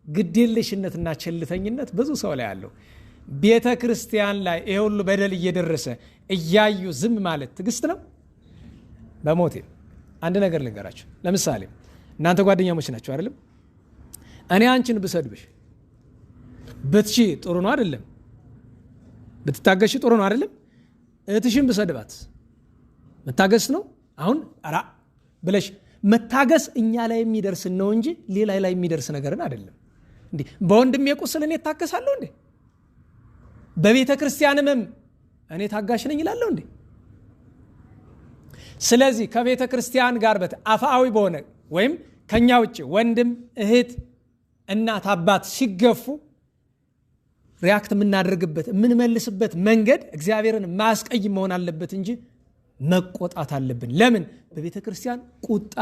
ግዴለሽነትና ቸልተኝነት ብዙ ሰው ላይ አለው። ቤተ ክርስቲያን ላይ ይሄ ሁሉ በደል እየደረሰ እያዩ ዝም ማለት ትዕግስት ነው? በሞቴ አንድ ነገር ልንገራቸው። ለምሳሌ እናንተ ጓደኛሞች ናቸው አይደለም? እኔ አንቺን ብሰድብሽ ብትሺ ጥሩ ነው አይደለም? ብትታገሽ ጥሩ ነው አይደለም? እህትሽን ብሰድባት መታገስ ነው? አሁን አራ ብለሽ መታገስ እኛ ላይ የሚደርስ ነው እንጂ ሌላ ላይ የሚደርስ ነገርን አይደለም። እንዴ በወንድሜ ቁስል እኔ ታገሳለሁ እንዴ? በቤተ ክርስቲያንም እኔ ታጋሽ ነኝ ይላለሁ እንዴ? ስለዚህ ከቤተ ክርስቲያን ጋር አፋዊ በሆነ ወይም ከኛ ውጭ ወንድም እህት እናት አባት ሲገፉ ሪያክት የምናደርግበት የምንመልስበት መንገድ እግዚአብሔርን ማስቀይም መሆን አለበት እንጂ መቆጣት አለብን። ለምን? በቤተ ክርስቲያን ቁጣ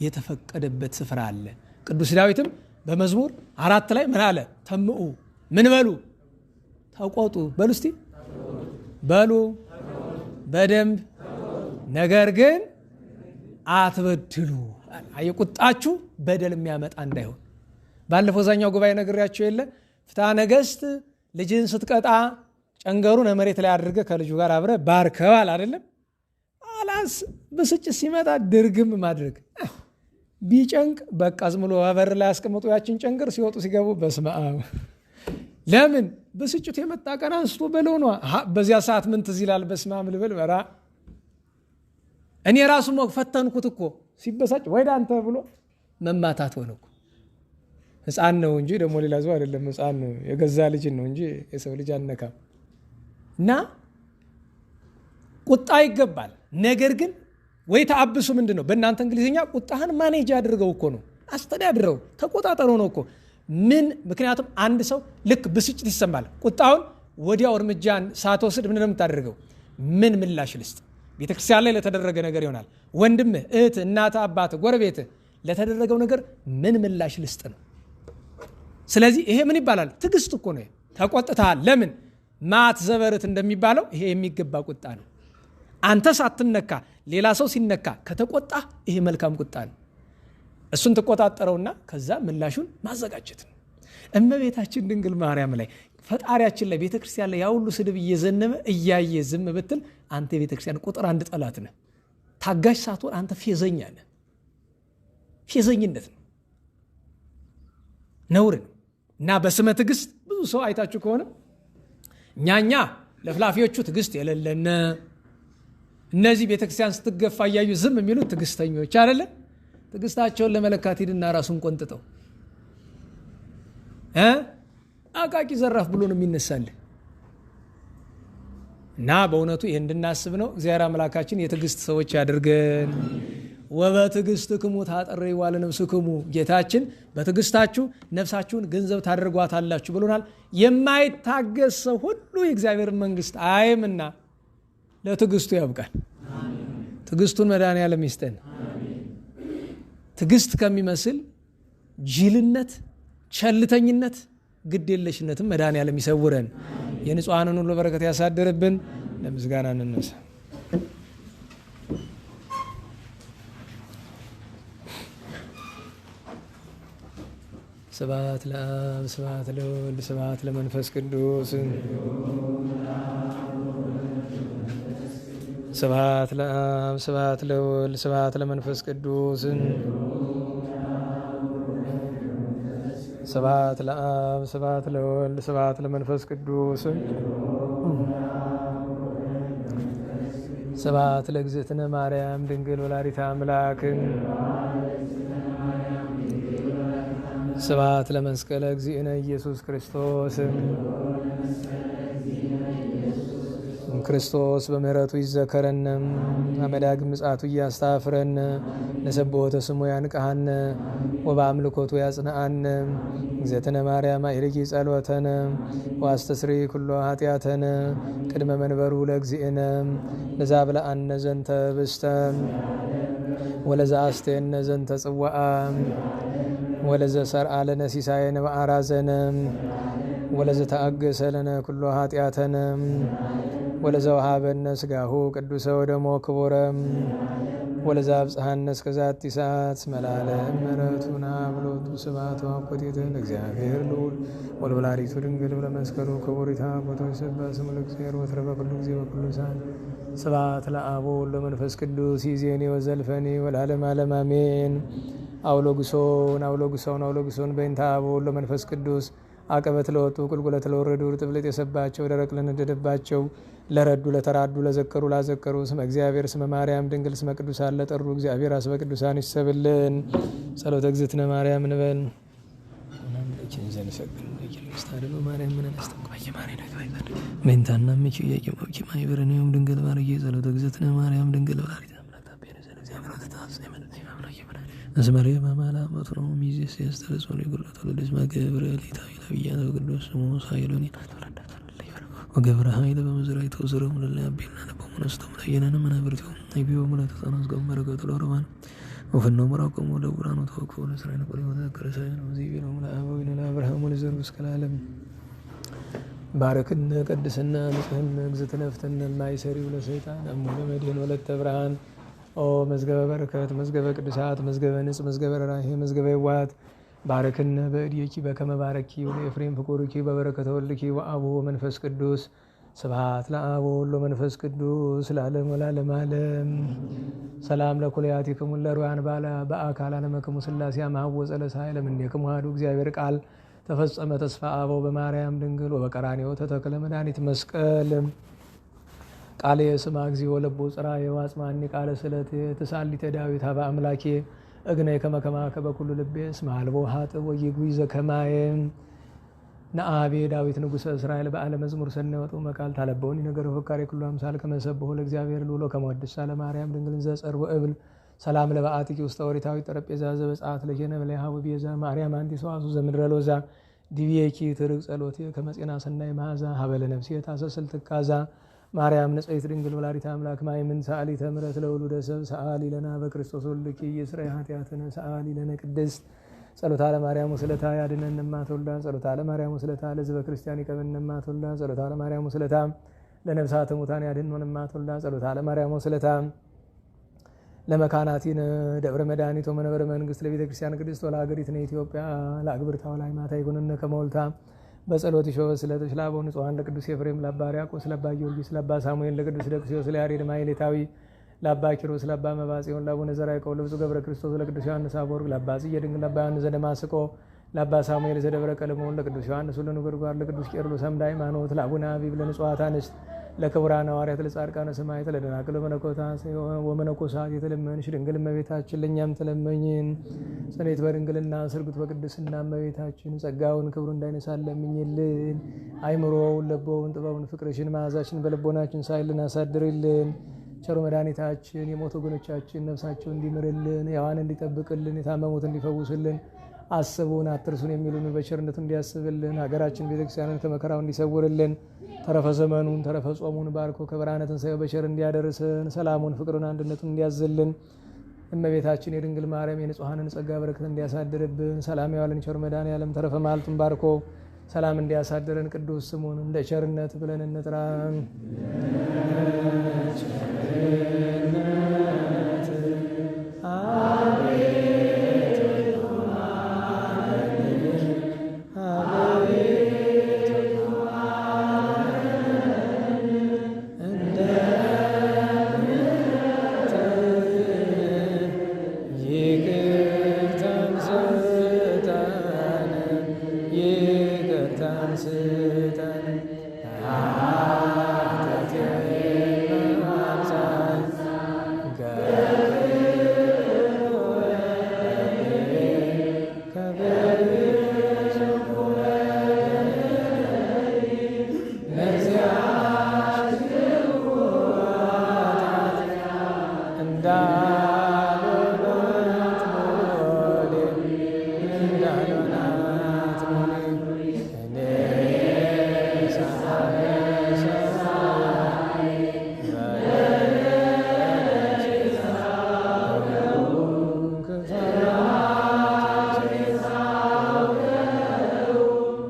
የተፈቀደበት ስፍራ አለ። ቅዱስ ዳዊትም በመዝሙር 4 ላይ ምን አለ? ተምኡ ምን በሉ? ተቆጡ በሉ እስቲ በሉ በደንብ ነገር ግን አትበድሉ። የቁጣችሁ በደል የሚያመጣ እንዳይሆን። ባለፈው ዛኛው ጉባኤ ነግሬያቸው የለ ፍትሐ ነገሥት ልጅን ስትቀጣ ጨንገሩን መሬት ላይ አድርገህ ከልጁ ጋር አብረህ ባርከዋል አይደለም? አላስ ብስጭት ሲመጣ ድርግም ማድረግ ቢጨንቅ በቃ ዝም ብሎ በር ላይ ያስቀምጡ ያችን ጨንገር ሲወጡ ሲገቡ በስመ አብ። ለምን? ብስጭት የመጣ ቀን አንስቶ በለው ነው። በዚያ ሰዓት ምን ትዝ ይላል? በስመ አብ ልበል በራ እኔ ራሱ ፈተንኩት እኮ ሲበሳጭ ወይዳ አንተ ብሎ መማታት ሆነ እኮ። ሕፃን ነው እንጂ ደግሞ ሌላ ሰው አይደለም። ሕፃን ነው የገዛ ልጅ ነው እንጂ የሰው ልጅ አነካም። እና ቁጣ ይገባል። ነገር ግን ወይ ተአብሱ ምንድን ነው? በእናንተ እንግሊዝኛ ቁጣህን ማኔጅ አድርገው እኮ ነው፣ አስተዳድረው፣ ተቆጣጠረው ነው እኮ። ምን ምክንያቱም አንድ ሰው ልክ ብስጭት ይሰማል፣ ቁጣውን ወዲያው እርምጃን ሳትወስድ ምን ነው የምታደርገው? ምን ምላሽ ልስጥ? ቤተክርስቲያን ላይ ለተደረገ ነገር ይሆናል። ወንድምህ፣ እህት፣ እናት፣ አባት፣ ጎረቤት ለተደረገው ነገር ምን ምላሽ ልስጥ ነው። ስለዚህ ይሄ ምን ይባላል? ትዕግስት እኮ ነው። ተቆጥተሃል። ለምን? ማት ዘበርት እንደሚባለው ይሄ የሚገባ ቁጣ ነው። አንተ ሳትነካ ሌላ ሰው ሲነካ ከተቆጣ ይሄ መልካም ቁጣ ነው። እሱን ተቆጣጠረውና ከዛ ምላሹን ማዘጋጀት ነው። እመቤታችን ድንግል ማርያም ላይ ፈጣሪያችን ላይ ቤተክርስቲያን ላይ ያውሉ ስድብ እየዘነበ እያየ ዝም ብትል አንተ የቤተክርስቲያን ቁጥር 1 ጠላት ነህ። ታጋሽ ሳትሆን አንተ ፌዘኛ ነህ። ፌዘኝነት ነው፣ ነውር ነው። እና በስመ ትዕግስት ብዙ ሰው አይታችሁ ከሆነ እኛኛ ለፍላፊዎቹ ትዕግስት የሌለነ እነዚህ ቤተክርስቲያን ስትገፋ እያዩ ዝም የሚሉት ትዕግስተኞች አይደለም። ትዕግስታቸውን ለመለካት ሂድና ራሱን ቆንጥጠው አቃቂ ዘራፍ ብሎ ነው የሚነሳልህ። እና በእውነቱ ይህ እንድናስብ ነው። እግዚአብሔር አምላካችን የትዕግስት ሰዎች ያድርገን። ወበትዕግስትክሙ ታጠርይዋ ለነፍስክሙ፣ ጌታችን በትዕግስታችሁ ነፍሳችሁን ገንዘብ ታደርጓታላችሁ ብሎናል። የማይታገስ ሰው ሁሉ የእግዚአብሔር መንግስት አይምና ለትዕግስቱ ያብቃል። ትዕግስቱን መድኃኔዓለም ይስጠን። ትዕግስት ከሚመስል ጅልነት፣ ቸልተኝነት፣ ግዴለሽነትም መድኃኔዓለም ይሰውረን። የንጹሐንን ሁሉ በረከት ያሳድርብን። ለምስጋና እንነሳ። ስብሐት ለአብ ስብሐት ለወልድ ስብሐት ለመንፈስ ቅዱስ ስብሐት ለአብ ስብሐት ለወልድ ስብሐት ለመንፈስ ቅዱስ ስብሐት ለአብ ስብሐት ለወልድ ስብሐት ለመንፈስ ቅዱስ ስብሐት ለእግዝእትነ ማርያም ድንግል ወላዲተ አምላክ ስብሐት ለመስቀለ እግዚእነ ኢየሱስ ክርስቶስ ክርስቶስ በምህረቱ ይዘከረን። አመዳግም ምጽአቱ እያስታፍረን። ለሰብሖተ ስሙ ያንቅሐን ወበአምልኮቱ ያጽንዓን። እግዝእትነ ማርያም አይርጊ ጸሎተነ ወአስተስሪ ኩሎ ኃጢአተነ ቅድመ መንበሩ ለእግዚእነ ለዛብልዐነ ዘንተ ህብስተ ወለዘአስተየነ ዘንተ ጽዋዓ ወለዘሰርዓ ለነ ሲሳየነ ወአራዘነ ወለዘተአገሰ ለነ ኩሎ ኃጢአተነ ወለዘወሃበነ ሥጋሁ ቅዱሰ ወደሞ ክቡረ ወለዘአብጽሐነ እስከ ዛቲ ሰዓት መላለም ምሕረቱና ብሎቱ ስብሐት ወአኮቴተ ለእግዚአብሔር ልዑል ወለወላዲቱ ድንግል ለመስቀሉ ክቡር ይትሐወቶ ይሰብሐ ስሙ ለእግዚአብሔር ወትረ በኩሉ ጊዜ በኩሉ ሰዓት ስብሐት ለአብ ወወልድ ወመንፈስ ቅዱስ ይእዜኒ ወዘልፈኒ ወለዓለመ ዓለም አሜን። አውሎጉሶን በእንተ አብ ወወልድ ወመንፈስ ቅዱስ አቀበት ለወጡ ቁልቁለት ለወረዱ ርጥብልጥ የሰባቸው ደረቅ ለነደደባቸው ለረዱ ለተራዱ ለዘከሩ ላዘከሩ ስመ እግዚአብሔር ስመ ማርያም ድንግል ስመ ቅዱሳን ለጠሩ እግዚአብሔር አስበ ቅዱሳን ይሰብልን። ጸሎተ እግዝእትነ ማርያም እንበል። ሜንታና ምቹ የቂሞቂ ማይበረኔም ድንግል ባርጌ ጸሎተ እግዝእትነ ማርያም ድንግል ባርጌ አስመሬ በማላ መጥሮ ሚዜስ ያስተረጾን ይጉላቱ ለድስማ ገብርኤል ኢታዊላ ብያተ ቅዱስ ስሙ ሳይሎኒ ወገብረ ኃይለ በመዝራይ ተወዝረው ለላቢና ለበመነስተው ለየነነ መናብርቱ አይቢው ሙላተ ጻናስ ገመረገቱ ለሮማን ወፈነው መራቆሙ ለቁራኑ ተወከው ለእስራኤል ቆሪ ወዘከረ ሳይን ወዚህ ነው ለአበው ለአብርሃም ወለዘሩ እስከ ዓለም ባረክነ ቅድስና ንጽህና እግዝእትነ ፍትነ ማይሰሪው ለሰይጣን አሞነ መድህን ወለተ ብርሃን ኦ መዝገበ በረከት መዝገበ ቅዱሳት መዝገበ ንጽ መዝገበ ራሄ መዝገበ ይዋት ባረክነ በእድየኪ በከመ ባረኪ ወለኤፍሬም ፍቁርኪ በበረከተ ወልድኪ ወአብ ወመንፈስ ቅዱስ ስብሐት ለአብ ወወልድ ወመንፈስ ቅዱስ ለዓለሙ ወለዓለመ ዓለም። ሰላም ለኩልያቲክሙ ለሩያን በአካል አለመክሙ ሥላሴ አማኅወፀ ለሳይለ እምኔክሙ አሐዱ እግዚአብሔር ቃል ተፈጸመ ተስፋ አበው በማርያም ድንግል ወበቀራንዮ ተተክለ መድኃኒት መስቀል ቃለ የስማ እግዚኦ ለቦ ጽራ የዋጽማኒ ቃለ ስለት ተሳሊተ ዳዊት ሀበ አምላኬ እግነይ ከመከማከ በኩሉ ልቤ እስመ አልቦ ሀጥእ ወይጉይ ዘከማየ ነአቤ ዳዊት ንጉሠ እስራኤል በዓለ መዝሙር ሰናይ ወጡ መቃል ታለበውን ነገረ ፈካሪ ኩሉ አምሳል ከመሰብሖ ለእግዚአብሔር ልዑሎ ከመወድሳ ለማርያም ድንግል ዘጸር ወእብል ሰላም ለበአቲኪ ውስተ ኦሪታዊ ጠረጴዛ ዘበጽአት ለየነ በላይሃ ወቤዛ ማርያም አንቲ ሰዋሱ ዘምድረ ሎዛ ዲቤኪ ትርቅ ጸሎቴ ከመጼና ሰናይ መዓዛ ሀበለ ነፍሴ ታሰስል ትካዛ ማርያም ንጽሕት ድንግል ወላዲተ አምላክ ማይምን ሰአሊተ ምሕረት ለውሉደ ሰብ ሰአሊ ለነ በክርስቶስ ወልድኪ ይስረይ ኃጢአትነ ሰአሊ ለነ ቅድስት ጸሎታ ለማርያም ወስለታ ያድነን እማትወልዳ ጸሎታ ለማርያም ወስለታ ለሕዝበ ክርስቲያን ይቀበልን እማትወልዳ ጸሎታ ለማርያም ወስለታ ለነፍሳተ ሙታን ያድነን እማትወልዳ ጸሎታ ለማርያም ወስለታ ለመካናቲነ ደብረ መድኃኒት ወመንበረ መንግስት ለቤተ ክርስቲያን ቅድስት ወለሀገሪትነ ኢትዮጵያ ለአግብርታ ወላይ ማታ ይኩንነ ከመወልታ በጸሎት ይሾበ ስለተሽ ላበው ንጹሐን ለቅዱስ ኤፍሬም ለአባ ሕርያቆስ ለአባ ጊዮርጊስ ለአባ ሳሙኤል ለቅዱስ ደቅስዮስ ለያሬድ ማሕሌታዊ ለአባ ኪሮስ ለአባ መባጽዮን ለአቡነ ዘርዓ ያዕቆብ ለብፁዕ ገብረ ክርስቶስ ለቅዱስ ዮሐንስ አፈወርቅ ለአባ ጽጌ ድንግል ለአባ ዮሐንስ ዘደማስቆ ለአባ ሳሙኤል ዘደብረ ቀለሞን ለቅዱስ ዮሐንስ ወለነጎድጓድ ለቅዱስ ቄርሎስ አምደ ሃይማኖት ለአቡነ አቢብ ለንጹሐት አንስት ለክቡራን ሐዋርያት ለጻድቃነ ሰማዕታት ለደናግል ወመነኮሳት የተለመንሽ ድንግል እመቤታችን ለእኛም ተለመኝን። ጽኔት በድንግልና ስርጉት በቅድስና እመቤታችን ጸጋውን ክብሩ እንዳይነሳን ለምኝልን። አይምሮውን ለቦውን ጥበቡን ፍቅርሽን መዓዛችን በልቦናችን ሳይልን አሳድርልን። ቸሩ መድኃኒታችን የሞቱ ወገኖቻችን ነፍሳቸውን እንዲምርልን፣ ሕያዋን እንዲጠብቅልን፣ የታመሙት እንዲፈውስልን፣ አስቡን አትርሱን የሚሉን በቸርነቱ እንዲያስብልን፣ ሀገራችን ቤተክርስቲያንን ከመከራው እንዲሰውርልን፣ ተረፈ ዘመኑን ተረፈ ጾሙን ባርኮ ከብርሃነ ትንሣኤው በቸር እንዲያደርስን፣ ሰላሙን ፍቅሩን አንድነቱን እንዲያዝልን፣ እመቤታችን የድንግል ማርያም የንጹሐንን ጸጋ በረከት እንዲያሳድርብን፣ ሰላም ያዋልን ቸር መድኃኔዓለም ተረፈ መዓልቱን ባርኮ ሰላም እንዲያሳድረን ቅዱስ ስሙን እንደ ቸርነት ብለን እንጥራ።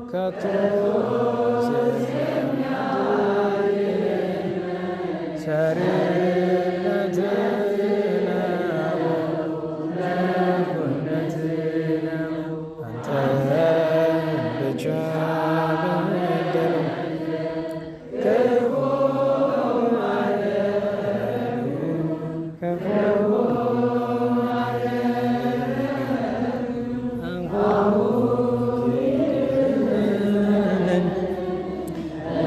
ከቶ ቸርነት ነው በጎነት ነው አንተ ብቻ በደሉ ክፉ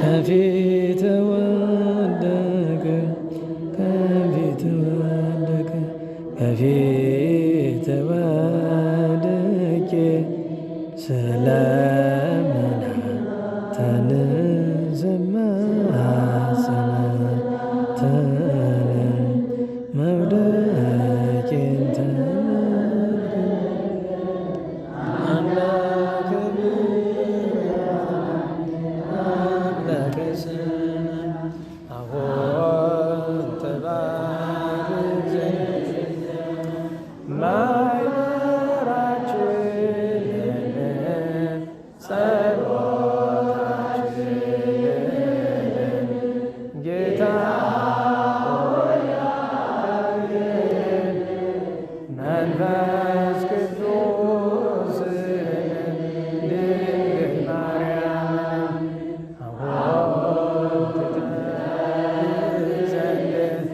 ከፊት ወደቀ ከፊት ወደቀ ከፊት ወድቄ ስለምን ስማጸናትን መውደቄን መንፈስ ቅዱስ ድንግል ማርያም አሁን ትጠብቅ ዘንድ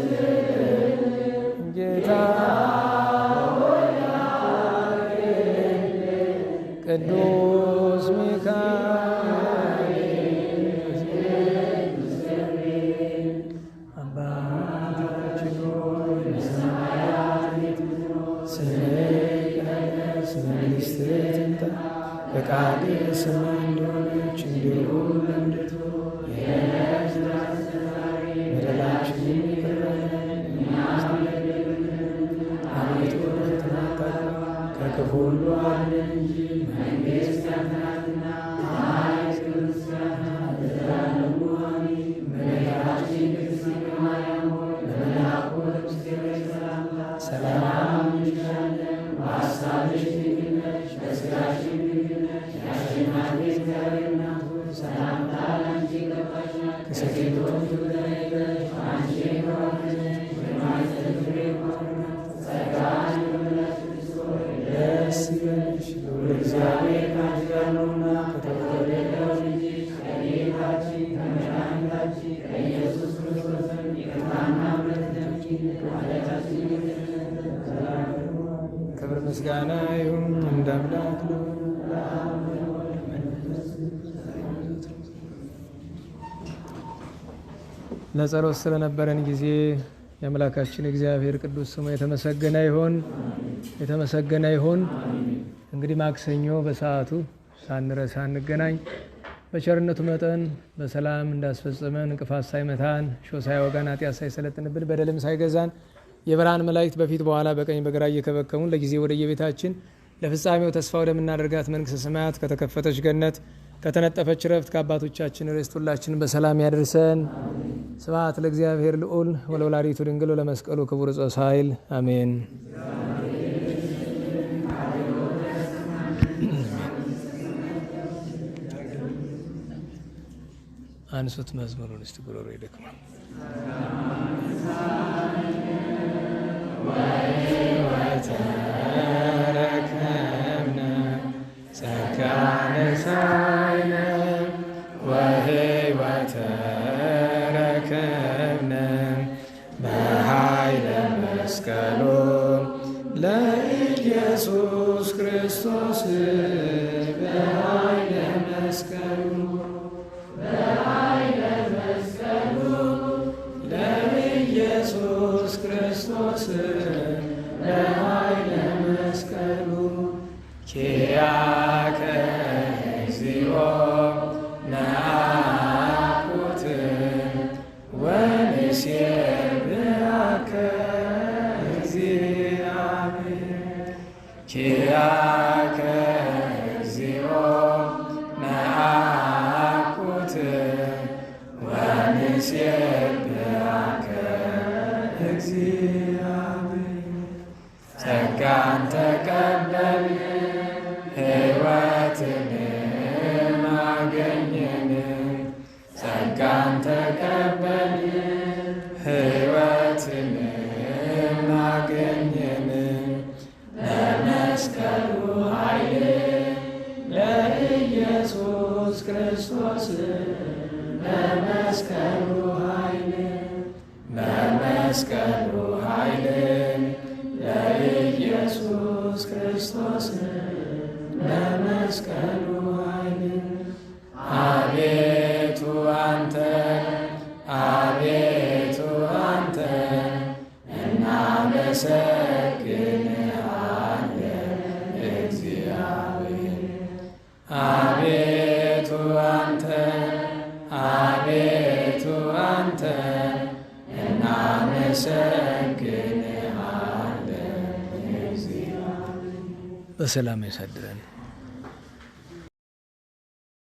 ሃይማኖታችንን ጌታ ቅዱስ ሚካኤል አባታችን ሆይ በሰማያት የምትኖር ስምህ ይቀደስ መንግሥትህ ትምጣ ፈቃድህ በሰማይ እንደሆነች እንዲሁም በምድር ትሁን የዕለት እንጀራችንን በደላችንን ይቅር በለን እኛም አቤቱ ወደ ፈተና አታግባን ከክፉ ሁሉ አድነን እንጂ መንግሥት ያንተ ናትና ኃይል ምስጋና ለዘላለሙ አሜን። እመቤታችን ቅድስት ድንግል ማርያም ሆይ በመልአኩ ቅዱስ ገብርኤል ሰላምታ ሰላም እንልሻለን። በሐሳብሽ ድንግል ነሽ፣ በሥጋሽም ድንግል ነሽ። የአሸናፊ እግዚአብሔር እናት ሆይ ሰላምታ ላንቺ ይገባሻል። ከሴቶች ሁሉ ተለይተሽ አንቺ የተባረክሽ ነሽ፣ የማኅፀንሽ ፍሬ የተባረከ ነው። ጸጋን የተመላሽ ቅድስት ሆይ ደስ ይበልሽ፣ ልዑል እግዚአብሔር ከአንቺ ጋር ነውና ከተወደደው ልጅሽ ከጌታችን ከመድኃኒታችን ከኢየሱስ ክርስቶስ ዘንድ ይቅርታና ምሕረት ለምኝልን ኃጢአታችንን ይቅር ይበለን። ክብር ምስጋና ይሁን እንደ አምላክ ነው። ለጸሎት ስለነበረን ጊዜ የአምላካችን እግዚአብሔር ቅዱስ ስሙ የተመሰገነ ይሁን የተመሰገነ ይሁን። እንግዲህ ማክሰኞ በሰዓቱ ሳንረሳ እንገናኝ። በቸርነቱ መጠን በሰላም እንዳስፈጸመን እንቅፋት ሳይመታን ሾህ ሳይወጋን ኃጢአት ሳይሰለጥንብን በደልም ሳይገዛን የብርሃን መላእክት በፊት በኋላ በቀኝ በግራ እየከበከሙን ለጊዜ ወደ የቤታችን ለፍጻሜው ተስፋ ወደምናደርጋት መንግሥተ ሰማያት ከተከፈተች ገነት ከተነጠፈች ረፍት ከአባቶቻችን ርስት ሁላችንን በሰላም ያደርሰን። ስብሐት ለእግዚአብሔር ልዑል ወለወላዲቱ ድንግል ወለመስቀሉ ክቡር ጾስ ኃይል አሜን። አንሱት መዝሙሩን እስቲ ጉሮሮ ይደክማል። ወተረከብነ ጸጋነ ሳይነ ወሕይወተ ረከብነ በኃይለ መስቀሉ ለኢየሱስ ክርስቶስ በኃይለ መስቀሉ ለኢየሱስ ክርስቶስ በኃይለ መስቀሉ ኪያከ እግዚኦ ነአኩት ወንሴብሐከ እግዚአብሔር ኪያከ እግዚኦ ነአኩት ወንሴብሐከ ጸጋን ተቀበልን ሕይወትንም አገኘን። ጸጋን ተቀበልን ሕይወትንም አገኘን። በመስቀሉ ኃይል ለኢየሱስ ክርስቶስ በመስቀሉ ኃይል ለኢየሱስ ክርስቶስ በመስቀሉ ኃይል አቤቱ አንተን እናመሰግንሃለን እግዚአብሔር። አቤቱ አንተን እናመሰግንሃለን እግዚአብሔር። በሰላም ያሳድረን።